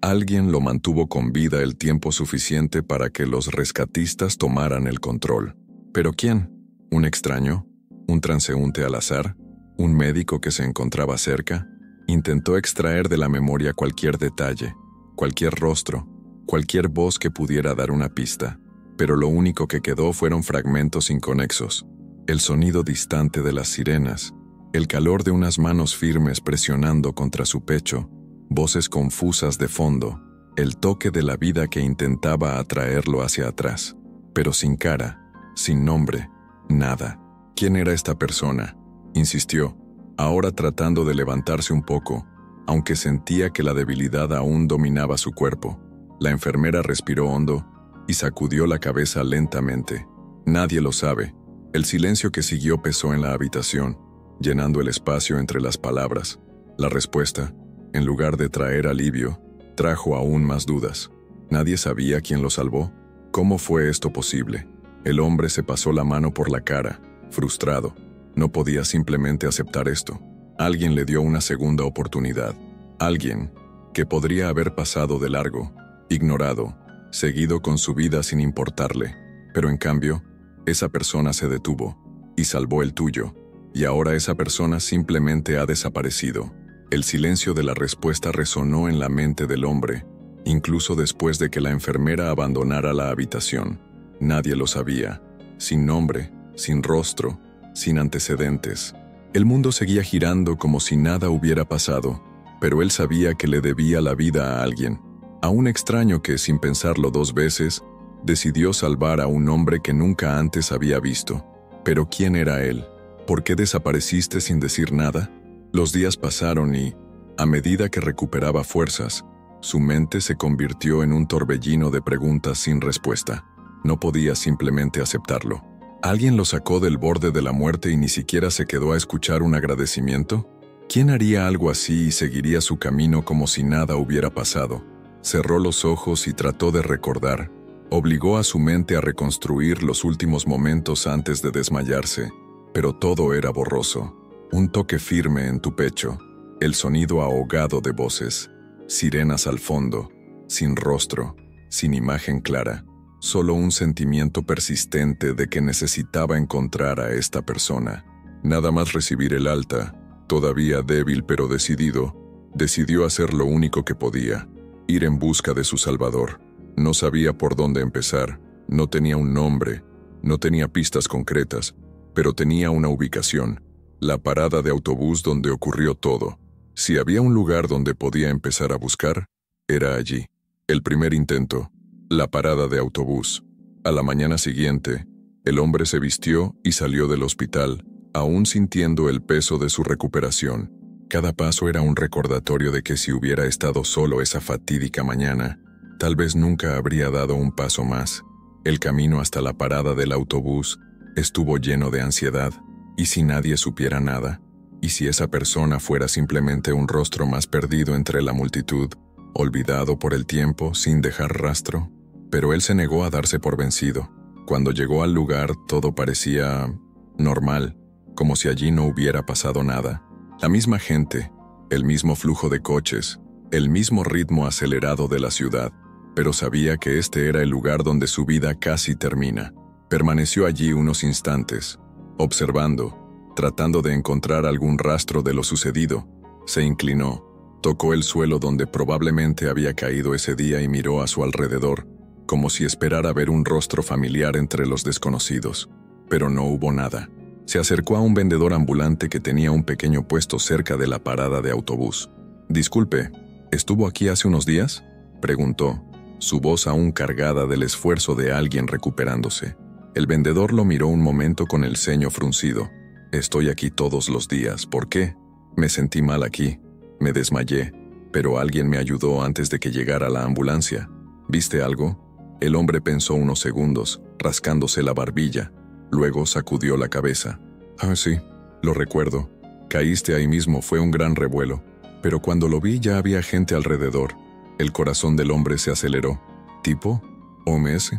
Alguien lo mantuvo con vida el tiempo suficiente para que los rescatistas tomaran el control. ¿Pero quién? ¿Un extraño? ¿Un transeúnte al azar? ¿Un médico que se encontraba cerca? Intentó extraer de la memoria cualquier detalle, cualquier rostro, cualquier voz que pudiera dar una pista, pero lo único que quedó fueron fragmentos inconexos, el sonido distante de las sirenas, el calor de unas manos firmes presionando contra su pecho, voces confusas de fondo, el toque de la vida que intentaba atraerlo hacia atrás, pero sin cara, sin nombre, nada. ¿Quién era esta persona? Insistió, ahora tratando de levantarse un poco, aunque sentía que la debilidad aún dominaba su cuerpo. La enfermera respiró hondo y sacudió la cabeza lentamente. Nadie lo sabe. El silencio que siguió pesó en la habitación, llenando el espacio entre las palabras. La respuesta, en lugar de traer alivio, trajo aún más dudas. ¿Nadie sabía quién lo salvó? ¿Cómo fue esto posible? El hombre se pasó la mano por la cara, frustrado. No podía simplemente aceptar esto. Alguien le dio una segunda oportunidad. Alguien que podría haber pasado de largo, ignorado, seguido con su vida sin importarle. Pero en cambio, esa persona se detuvo y salvó el tuyo. Y ahora esa persona simplemente ha desaparecido. El silencio de la respuesta resonó en la mente del hombre, incluso después de que la enfermera abandonara la habitación. Nadie lo sabía. Sin nombre, sin rostro, sin antecedentes. El mundo seguía girando como si nada hubiera pasado, pero él sabía que le debía la vida a alguien, a un extraño que, sin pensarlo dos veces, decidió salvar a un hombre que nunca antes había visto. ¿Pero quién era él? ¿Por qué desapareciste sin decir nada? Los días pasaron y, a medida que recuperaba fuerzas, su mente se convirtió en un torbellino de preguntas sin respuesta. No podía simplemente aceptarlo. ¿Alguien lo sacó del borde de la muerte y ni siquiera se quedó a escuchar un agradecimiento? ¿Quién haría algo así y seguiría su camino como si nada hubiera pasado? Cerró los ojos y trató de recordar. Obligó a su mente a reconstruir los últimos momentos antes de desmayarse, pero todo era borroso. Un toque firme en tu pecho, el sonido ahogado de voces, sirenas al fondo, sin rostro, sin imagen clara, solo un sentimiento persistente de que necesitaba encontrar a esta persona. Nada más recibir el alta, todavía débil pero decidido, decidió hacer lo único que podía, ir en busca de su salvador. No sabía por dónde empezar, no tenía un nombre, no tenía pistas concretas, pero tenía una ubicación, la parada de autobús donde ocurrió todo. Si había un lugar donde podía empezar a buscar, era allí. El primer intento, la parada de autobús. A la mañana siguiente, el hombre se vistió y salió del hospital, aún sintiendo el peso de su recuperación. Cada paso era un recordatorio de que si hubiera estado solo esa fatídica mañana, tal vez nunca habría dado un paso más. El camino hasta la parada del autobús estuvo lleno de ansiedad. ¿Y si nadie supiera nada? ¿Y si esa persona fuera simplemente un rostro más perdido entre la multitud, olvidado por el tiempo sin dejar rastro? Pero él se negó a darse por vencido. Cuando llegó al lugar, todo parecía normal, como si allí no hubiera pasado nada. La misma gente, el mismo flujo de coches, el mismo ritmo acelerado de la ciudad, pero sabía que este era el lugar donde su vida casi termina. Permaneció allí unos instantes, observando, tratando de encontrar algún rastro de lo sucedido. Se inclinó, tocó el suelo donde probablemente había caído ese día y miró a su alrededor, como si esperara ver un rostro familiar entre los desconocidos. Pero no hubo nada. Se acercó a un vendedor ambulante que tenía un pequeño puesto cerca de la parada de autobús. «Disculpe, ¿estuvo aquí hace unos días?», preguntó, su voz aún cargada del esfuerzo de alguien recuperándose. El vendedor lo miró un momento con el ceño fruncido. «Estoy aquí todos los días. ¿Por qué? Me sentí mal aquí. Me desmayé, pero alguien me ayudó antes de que llegara la ambulancia. ¿Viste algo?». El hombre pensó unos segundos, rascándose la barbilla. Luego sacudió la cabeza. «Ah, sí, lo recuerdo. Caíste ahí mismo, fue un gran revuelo. Pero cuando lo vi ya había gente alrededor». El corazón del hombre se aceleró. ¿Tipo? ¿OMS?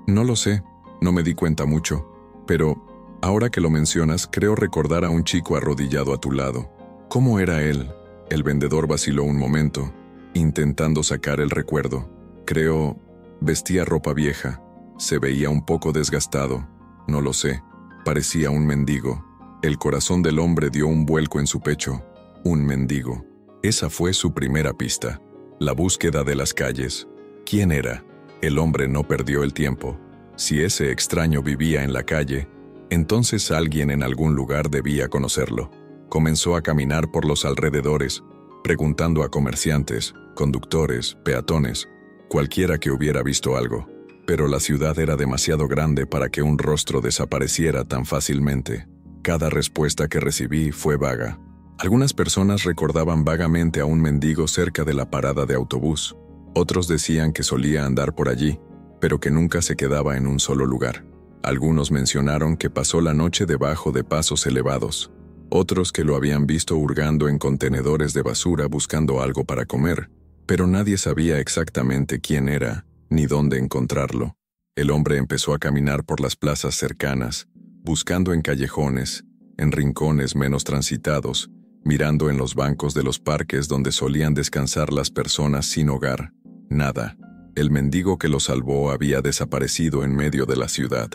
No lo sé, no me di cuenta mucho. Pero, ahora que lo mencionas, creo recordar a un chico arrodillado a tu lado. ¿Cómo era él? El vendedor vaciló un momento, intentando sacar el recuerdo. Creo, vestía ropa vieja. Se veía un poco desgastado. No lo sé. Parecía un mendigo. El corazón del hombre dio un vuelco en su pecho. Un mendigo. Esa fue su primera pista. La búsqueda de las calles. ¿Quién era? El hombre no perdió el tiempo. Si ese extraño vivía en la calle, entonces alguien en algún lugar debía conocerlo. Comenzó a caminar por los alrededores, preguntando a comerciantes, conductores, peatones, cualquiera que hubiera visto algo. Pero la ciudad era demasiado grande para que un rostro desapareciera tan fácilmente. Cada respuesta que recibí fue vaga. Algunas personas recordaban vagamente a un mendigo cerca de la parada de autobús. Otros decían que solía andar por allí, pero que nunca se quedaba en un solo lugar. Algunos mencionaron que pasó la noche debajo de pasos elevados. Otros que lo habían visto hurgando en contenedores de basura buscando algo para comer, pero nadie sabía exactamente quién era ni dónde encontrarlo. El hombre empezó a caminar por las plazas cercanas, buscando en callejones, en rincones menos transitados, mirando en los bancos de los parques donde solían descansar las personas sin hogar. Nada. El mendigo que lo salvó había desaparecido en medio de la ciudad.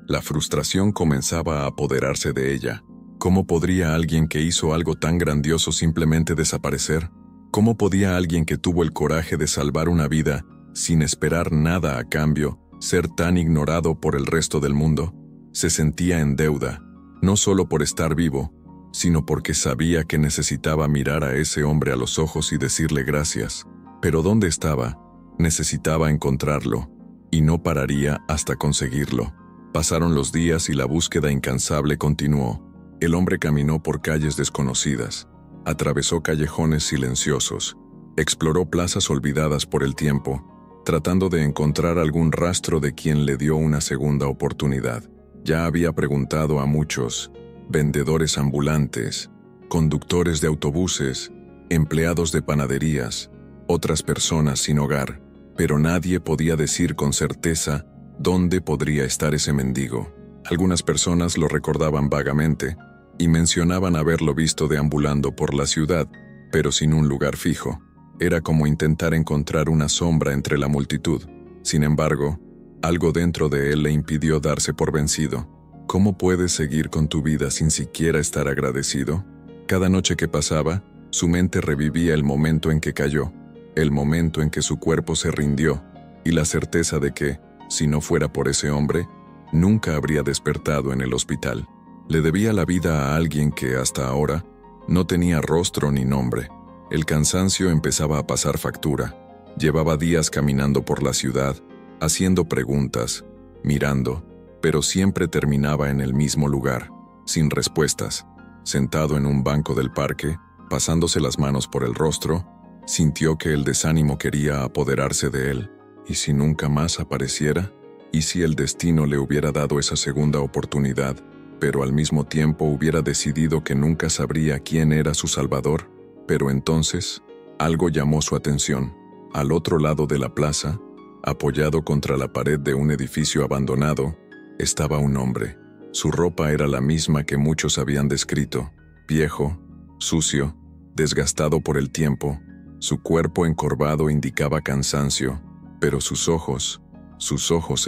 La frustración comenzaba a apoderarse de ella. ¿Cómo podría alguien que hizo algo tan grandioso simplemente desaparecer? ¿Cómo podía alguien que tuvo el coraje de salvar una vida, sin esperar nada a cambio, ser tan ignorado por el resto del mundo? Se sentía en deuda, no solo por estar vivo, sino porque sabía que necesitaba mirar a ese hombre a los ojos y decirle gracias. Pero ¿dónde estaba? Necesitaba encontrarlo, y no pararía hasta conseguirlo. Pasaron los días y la búsqueda incansable continuó. El hombre caminó por calles desconocidas, atravesó callejones silenciosos, exploró plazas olvidadas por el tiempo, tratando de encontrar algún rastro de quien le dio una segunda oportunidad. Ya había preguntado a muchos, vendedores ambulantes, conductores de autobuses, empleados de panaderías, otras personas sin hogar, pero nadie podía decir con certeza dónde podría estar ese mendigo. Algunas personas lo recordaban vagamente y mencionaban haberlo visto deambulando por la ciudad, pero sin un lugar fijo. Era como intentar encontrar una sombra entre la multitud. Sin embargo, algo dentro de él le impidió darse por vencido. ¿Cómo puedes seguir con tu vida sin siquiera estar agradecido? Cada noche que pasaba, su mente revivía el momento en que cayó, el momento en que su cuerpo se rindió, y la certeza de que, si no fuera por ese hombre, nunca habría despertado en el hospital. Le debía la vida a alguien que, hasta ahora, no tenía rostro ni nombre. El cansancio empezaba a pasar factura. Llevaba días caminando por la ciudad, haciendo preguntas, mirando, pero siempre terminaba en el mismo lugar, sin respuestas. Sentado en un banco del parque, pasándose las manos por el rostro, sintió que el desánimo quería apoderarse de él. ¿Y si nunca más apareciera? ¿Y si el destino le hubiera dado esa segunda oportunidad, pero al mismo tiempo hubiera decidido que nunca sabría quién era su salvador? Pero entonces, algo llamó su atención. Al otro lado de la plaza, apoyado contra la pared de un edificio abandonado, estaba un hombre. Su ropa era la misma que muchos habían descrito: viejo, sucio, desgastado por el tiempo. Su cuerpo encorvado indicaba cansancio, pero sus ojos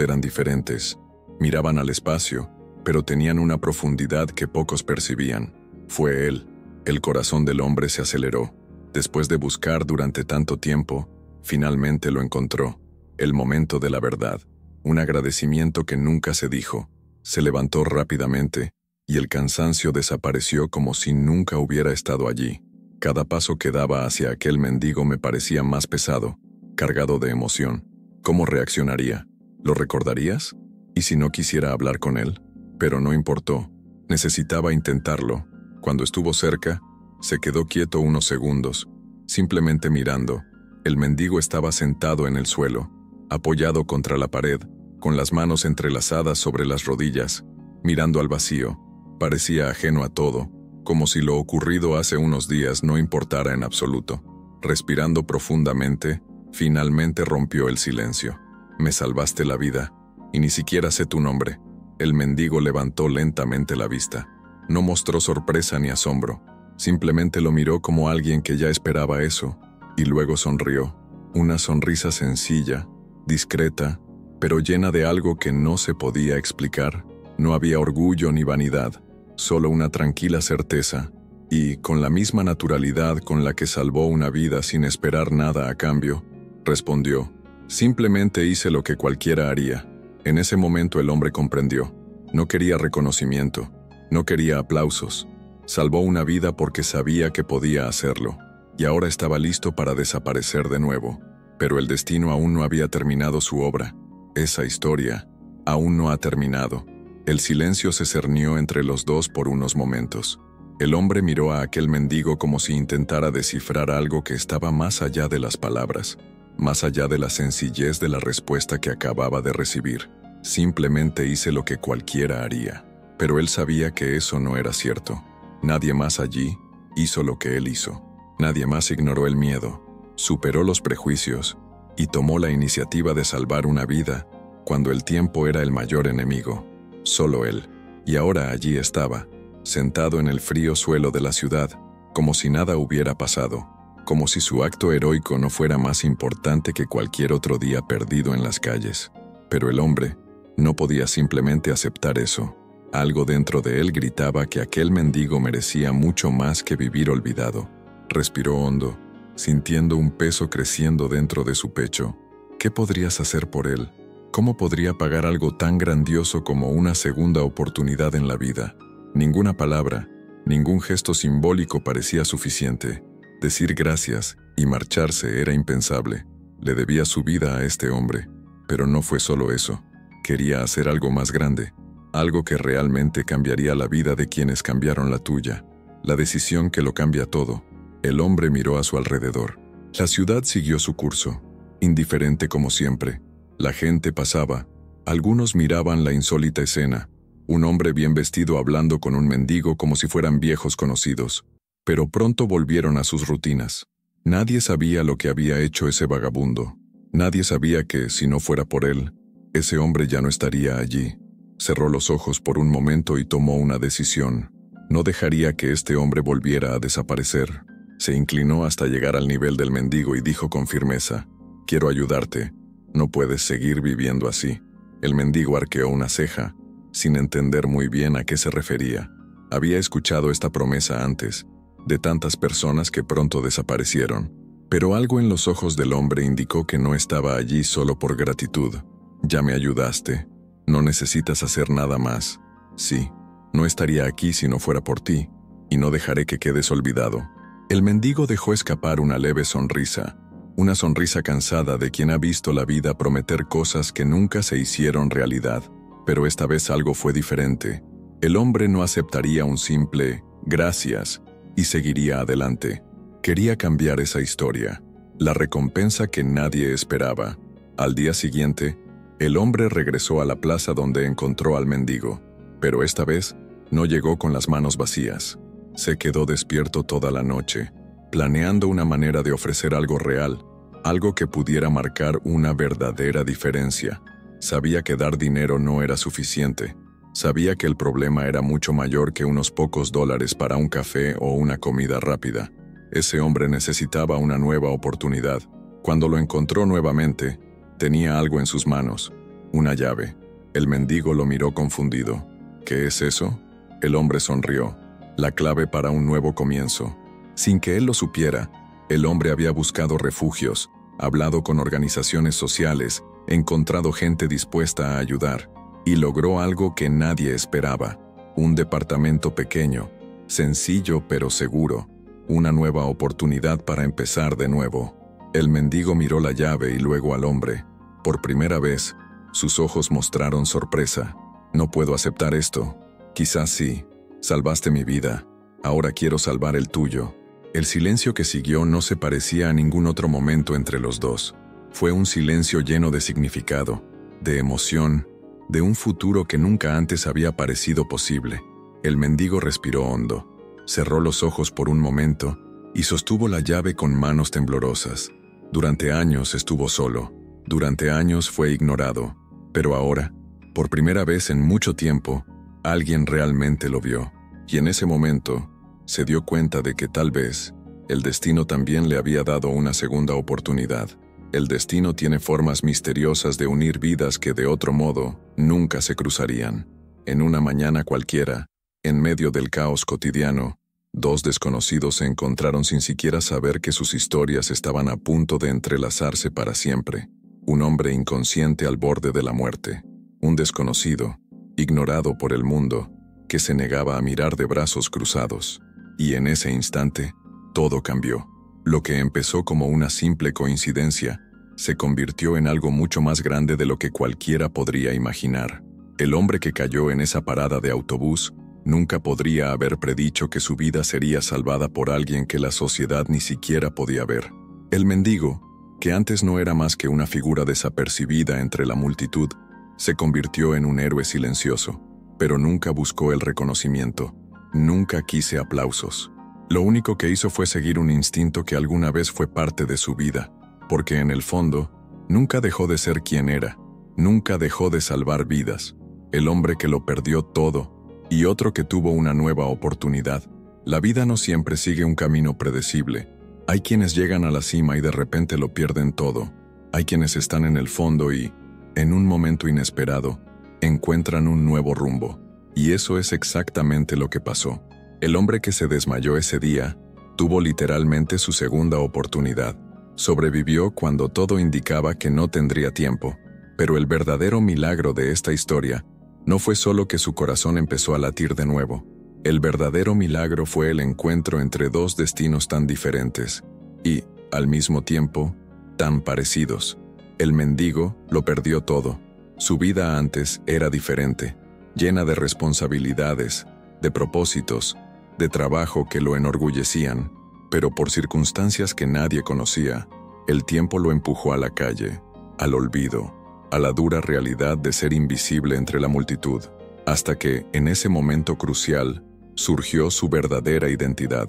eran diferentes. Miraban al espacio, pero tenían una profundidad que pocos percibían. Fue él. El corazón del hombre se aceleró. Después de buscar durante tanto tiempo, finalmente lo encontró. El momento de la verdad. Un agradecimiento que nunca se dijo. Se levantó rápidamente, y el cansancio desapareció como si nunca hubiera estado allí. Cada paso que daba hacia aquel mendigo me parecía más pesado, cargado de emoción. ¿Cómo reaccionaría? ¿Lo recordarías? ¿Y si no quisiera hablar con él? Pero no importó. Necesitaba intentarlo. Cuando estuvo cerca, se quedó quieto unos segundos, simplemente mirando. El mendigo estaba sentado en el suelo, apoyado contra la pared, con las manos entrelazadas sobre las rodillas, mirando al vacío. Parecía ajeno a todo, como si lo ocurrido hace unos días no importara en absoluto. Respirando profundamente, finalmente rompió el silencio. «Me salvaste la vida, y ni siquiera sé tu nombre». El mendigo levantó lentamente la vista. No mostró sorpresa ni asombro. Simplemente lo miró como alguien que ya esperaba eso, y luego sonrió. Una sonrisa sencilla, discreta, pero llena de algo que no se podía explicar. No había orgullo ni vanidad, solo una tranquila certeza, y, con la misma naturalidad con la que salvó una vida sin esperar nada a cambio, respondió: «Simplemente hice lo que cualquiera haría». En ese momento el hombre comprendió. No quería reconocimiento, no quería aplausos. Salvó una vida porque sabía que podía hacerlo, y ahora estaba listo para desaparecer de nuevo. Pero el destino aún no había terminado su obra. Esa historia aún no ha terminado. El silencio se cernió entre los dos por unos momentos. El hombre miró a aquel mendigo como si intentara descifrar algo que estaba más allá de las palabras, más allá de la sencillez de la respuesta que acababa de recibir. Simplemente hice lo que cualquiera haría. Pero él sabía que eso no era cierto. Nadie más allí hizo lo que él hizo. Nadie más ignoró el miedo, superó los prejuicios y tomó la iniciativa de salvar una vida cuando el tiempo era el mayor enemigo. Solo él. Y ahora allí estaba, sentado en el frío suelo de la ciudad, como si nada hubiera pasado, como si su acto heroico no fuera más importante que cualquier otro día perdido en las calles. Pero el hombre no podía simplemente aceptar eso. Algo dentro de él gritaba que aquel mendigo merecía mucho más que vivir olvidado. Respiró hondo, sintiendo un peso creciendo dentro de su pecho. ¿Qué podrías hacer por él? ¿Cómo podría pagar algo tan grandioso como una segunda oportunidad en la vida? Ninguna palabra, ningún gesto simbólico parecía suficiente. Decir gracias y marcharse era impensable. Le debía su vida a este hombre. Pero no fue solo eso. Quería hacer algo más grande, algo que realmente cambiaría la vida de quienes cambiaron la tuya. La decisión que lo cambia todo. El hombre miró a su alrededor. La ciudad siguió su curso, indiferente como siempre. La gente pasaba. Algunos miraban la insólita escena. Un hombre bien vestido hablando con un mendigo como si fueran viejos conocidos. Pero pronto volvieron a sus rutinas. Nadie sabía lo que había hecho ese vagabundo. Nadie sabía que, si no fuera por él, ese hombre ya no estaría allí. Cerró los ojos por un momento y tomó una decisión. No dejaría que este hombre volviera a desaparecer. Se inclinó hasta llegar al nivel del mendigo y dijo con firmeza: «Quiero ayudarte. No puedes seguir viviendo así». El mendigo arqueó una ceja, sin entender muy bien a qué se refería. Había escuchado esta promesa antes, de tantas personas que pronto desaparecieron. Pero algo en los ojos del hombre indicó que no estaba allí solo por gratitud. «Ya me ayudaste. No necesitas hacer nada más. Sí, no estaría aquí si no fuera por ti, y no dejaré que quedes olvidado». El mendigo dejó escapar una leve sonrisa, una sonrisa cansada de quien ha visto la vida prometer cosas que nunca se hicieron realidad. Pero esta vez algo fue diferente. El hombre no aceptaría un simple «gracias» y seguiría adelante. Quería cambiar esa historia, la recompensa que nadie esperaba. Al día siguiente, el hombre regresó a la plaza donde encontró al mendigo, pero esta vez no llegó con las manos vacías. Se quedó despierto toda la noche, planeando una manera de ofrecer algo real, algo que pudiera marcar una verdadera diferencia. Sabía que dar dinero no era suficiente. Sabía que el problema era mucho mayor que unos pocos dólares para un café o una comida rápida. Ese hombre necesitaba una nueva oportunidad. Cuando lo encontró nuevamente, tenía algo en sus manos, una llave. El mendigo lo miró confundido. ¿Qué es eso? El hombre sonrió. La clave para un nuevo comienzo. Sin que él lo supiera, el hombre había buscado refugios, hablado con organizaciones sociales, encontrado gente dispuesta a ayudar, y logró algo que nadie esperaba: un departamento pequeño, sencillo pero seguro, una nueva oportunidad para empezar de nuevo. El mendigo miró la llave y luego al hombre. Por primera vez, sus ojos mostraron sorpresa. «No puedo aceptar esto». «Quizás sí. Salvaste mi vida. Ahora quiero salvar el tuyo». El silencio que siguió no se parecía a ningún otro momento entre los dos. Fue un silencio lleno de significado, de emoción, de un futuro que nunca antes había parecido posible. El mendigo respiró hondo, cerró los ojos por un momento y sostuvo la llave con manos temblorosas. Durante años estuvo solo, durante años fue ignorado, pero ahora, por primera vez en mucho tiempo, alguien realmente lo vio, y en ese momento se dio cuenta de que tal vez el destino también le había dado una segunda oportunidad. El destino tiene formas misteriosas de unir vidas que de otro modo nunca se cruzarían. En una mañana cualquiera, en medio del caos cotidiano, dos desconocidos se encontraron sin siquiera saber que sus historias estaban a punto de entrelazarse para siempre. Un hombre inconsciente al borde de la muerte. Un desconocido, ignorado por el mundo, que se negaba a mirar de brazos cruzados. Y en ese instante, todo cambió. Lo que empezó como una simple coincidencia, se convirtió en algo mucho más grande de lo que cualquiera podría imaginar. El hombre que cayó en esa parada de autobús nunca podría haber predicho que su vida sería salvada por alguien que la sociedad ni siquiera podía ver. El mendigo, que antes no era más que una figura desapercibida entre la multitud, se convirtió en un héroe silencioso, pero nunca buscó el reconocimiento, nunca quise aplausos. Lo único que hizo fue seguir un instinto que alguna vez fue parte de su vida, porque en el fondo, nunca dejó de ser quien era, nunca dejó de salvar vidas. El hombre que lo perdió todo, y otro que tuvo una nueva oportunidad. La vida no siempre sigue un camino predecible. Hay quienes llegan a la cima y de repente lo pierden todo. Hay quienes están en el fondo y, en un momento inesperado, encuentran un nuevo rumbo. Y eso es exactamente lo que pasó. El hombre que se desmayó ese día, tuvo literalmente su segunda oportunidad. Sobrevivió cuando todo indicaba que no tendría tiempo. Pero el verdadero milagro de esta historia no fue solo que su corazón empezó a latir de nuevo. El verdadero milagro fue el encuentro entre dos destinos tan diferentes y, al mismo tiempo, tan parecidos. El mendigo lo perdió todo. Su vida antes era diferente, llena de responsabilidades, de propósitos, de trabajo que lo enorgullecían, pero por circunstancias que nadie conocía, el tiempo lo empujó a la calle, al olvido, a la dura realidad de ser invisible entre la multitud, hasta que, en ese momento crucial, surgió su verdadera identidad.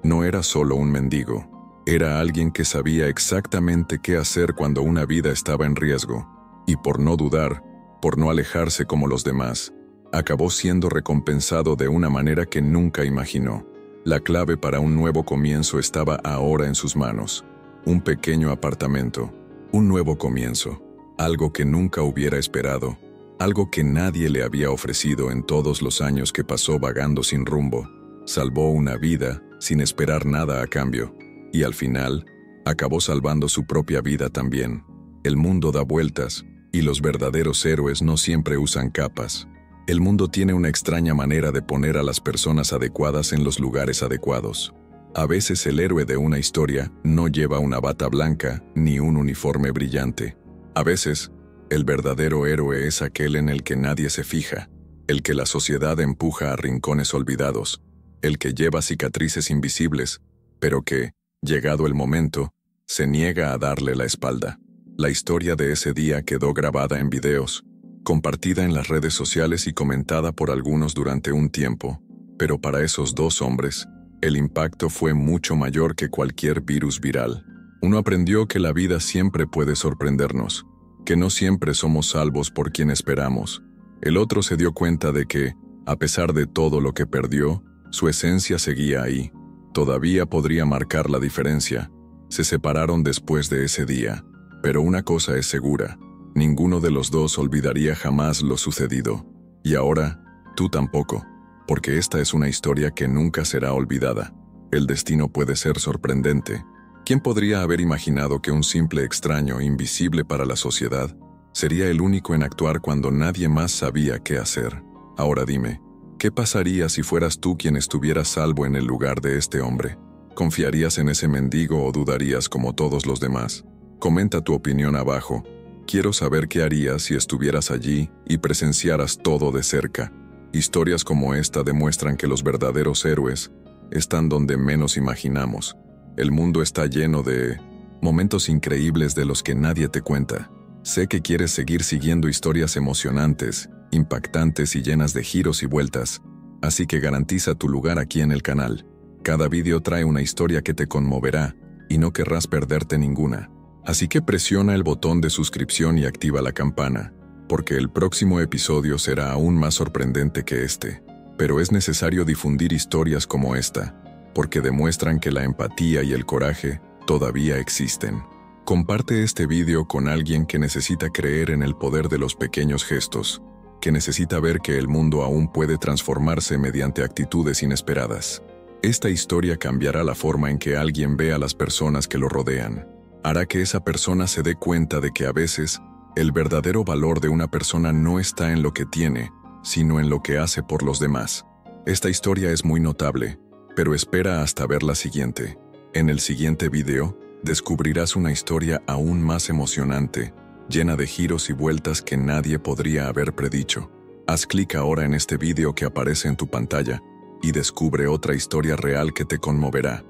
No era solo un mendigo, era alguien que sabía exactamente qué hacer cuando una vida estaba en riesgo, y por no dudar, por no alejarse como los demás, acabó siendo recompensado de una manera que nunca imaginó. La clave para un nuevo comienzo estaba ahora en sus manos. Un pequeño apartamento, un nuevo comienzo. Algo que nunca hubiera esperado, algo que nadie le había ofrecido en todos los años que pasó vagando sin rumbo. Salvó una vida sin esperar nada a cambio, y al final, acabó salvando su propia vida también. El mundo da vueltas, y los verdaderos héroes no siempre usan capas. El mundo tiene una extraña manera de poner a las personas adecuadas en los lugares adecuados. A veces el héroe de una historia no lleva una bata blanca ni un uniforme brillante. A veces, el verdadero héroe es aquel en el que nadie se fija, el que la sociedad empuja a rincones olvidados, el que lleva cicatrices invisibles, pero que, llegado el momento, se niega a darle la espalda. La historia de ese día quedó grabada en videos, compartida en las redes sociales y comentada por algunos durante un tiempo, pero para esos dos hombres, el impacto fue mucho mayor que cualquier virus viral. Uno aprendió que la vida siempre puede sorprendernos, que no siempre somos salvos por quien esperamos. El otro se dio cuenta de que, a pesar de todo lo que perdió, su esencia seguía ahí. Todavía podría marcar la diferencia. Se separaron después de ese día, pero una cosa es segura, ninguno de los dos olvidaría jamás lo sucedido. Y ahora, tú tampoco, porque esta es una historia que nunca será olvidada. El destino puede ser sorprendente. ¿Quién podría haber imaginado que un simple extraño, invisible para la sociedad, sería el único en actuar cuando nadie más sabía qué hacer? Ahora dime, ¿qué pasaría si fueras tú quien estuviera salvo en el lugar de este hombre? ¿Confiarías en ese mendigo o dudarías como todos los demás? Comenta tu opinión abajo. Quiero saber qué harías si estuvieras allí y presenciaras todo de cerca. Historias como esta demuestran que los verdaderos héroes están donde menos imaginamos. El mundo está lleno de momentos increíbles de los que nadie te cuenta. Sé que quieres seguir siguiendo historias emocionantes, impactantes y llenas de giros y vueltas, así que garantiza tu lugar aquí en el canal. Cada vídeo trae una historia que te conmoverá y no querrás perderte ninguna. Así que presiona el botón de suscripción y activa la campana, porque el próximo episodio será aún más sorprendente que este. Pero es necesario difundir historias como esta, porque demuestran que la empatía y el coraje todavía existen. Comparte este vídeo con alguien que necesita creer en el poder de los pequeños gestos. que necesita ver que el mundo aún puede transformarse mediante actitudes inesperadas. Esta historia cambiará la forma en que alguien ve a las personas que lo rodean. Hará que esa persona se dé cuenta de que a veces el verdadero valor de una persona no está en lo que tiene, sino en lo que hace por los demás. Esta historia es muy notable, pero espera hasta ver la siguiente. En el siguiente video, descubrirás una historia aún más emocionante, llena de giros y vueltas que nadie podría haber predicho. Haz clic ahora en este video que aparece en tu pantalla y descubre otra historia real que te conmoverá.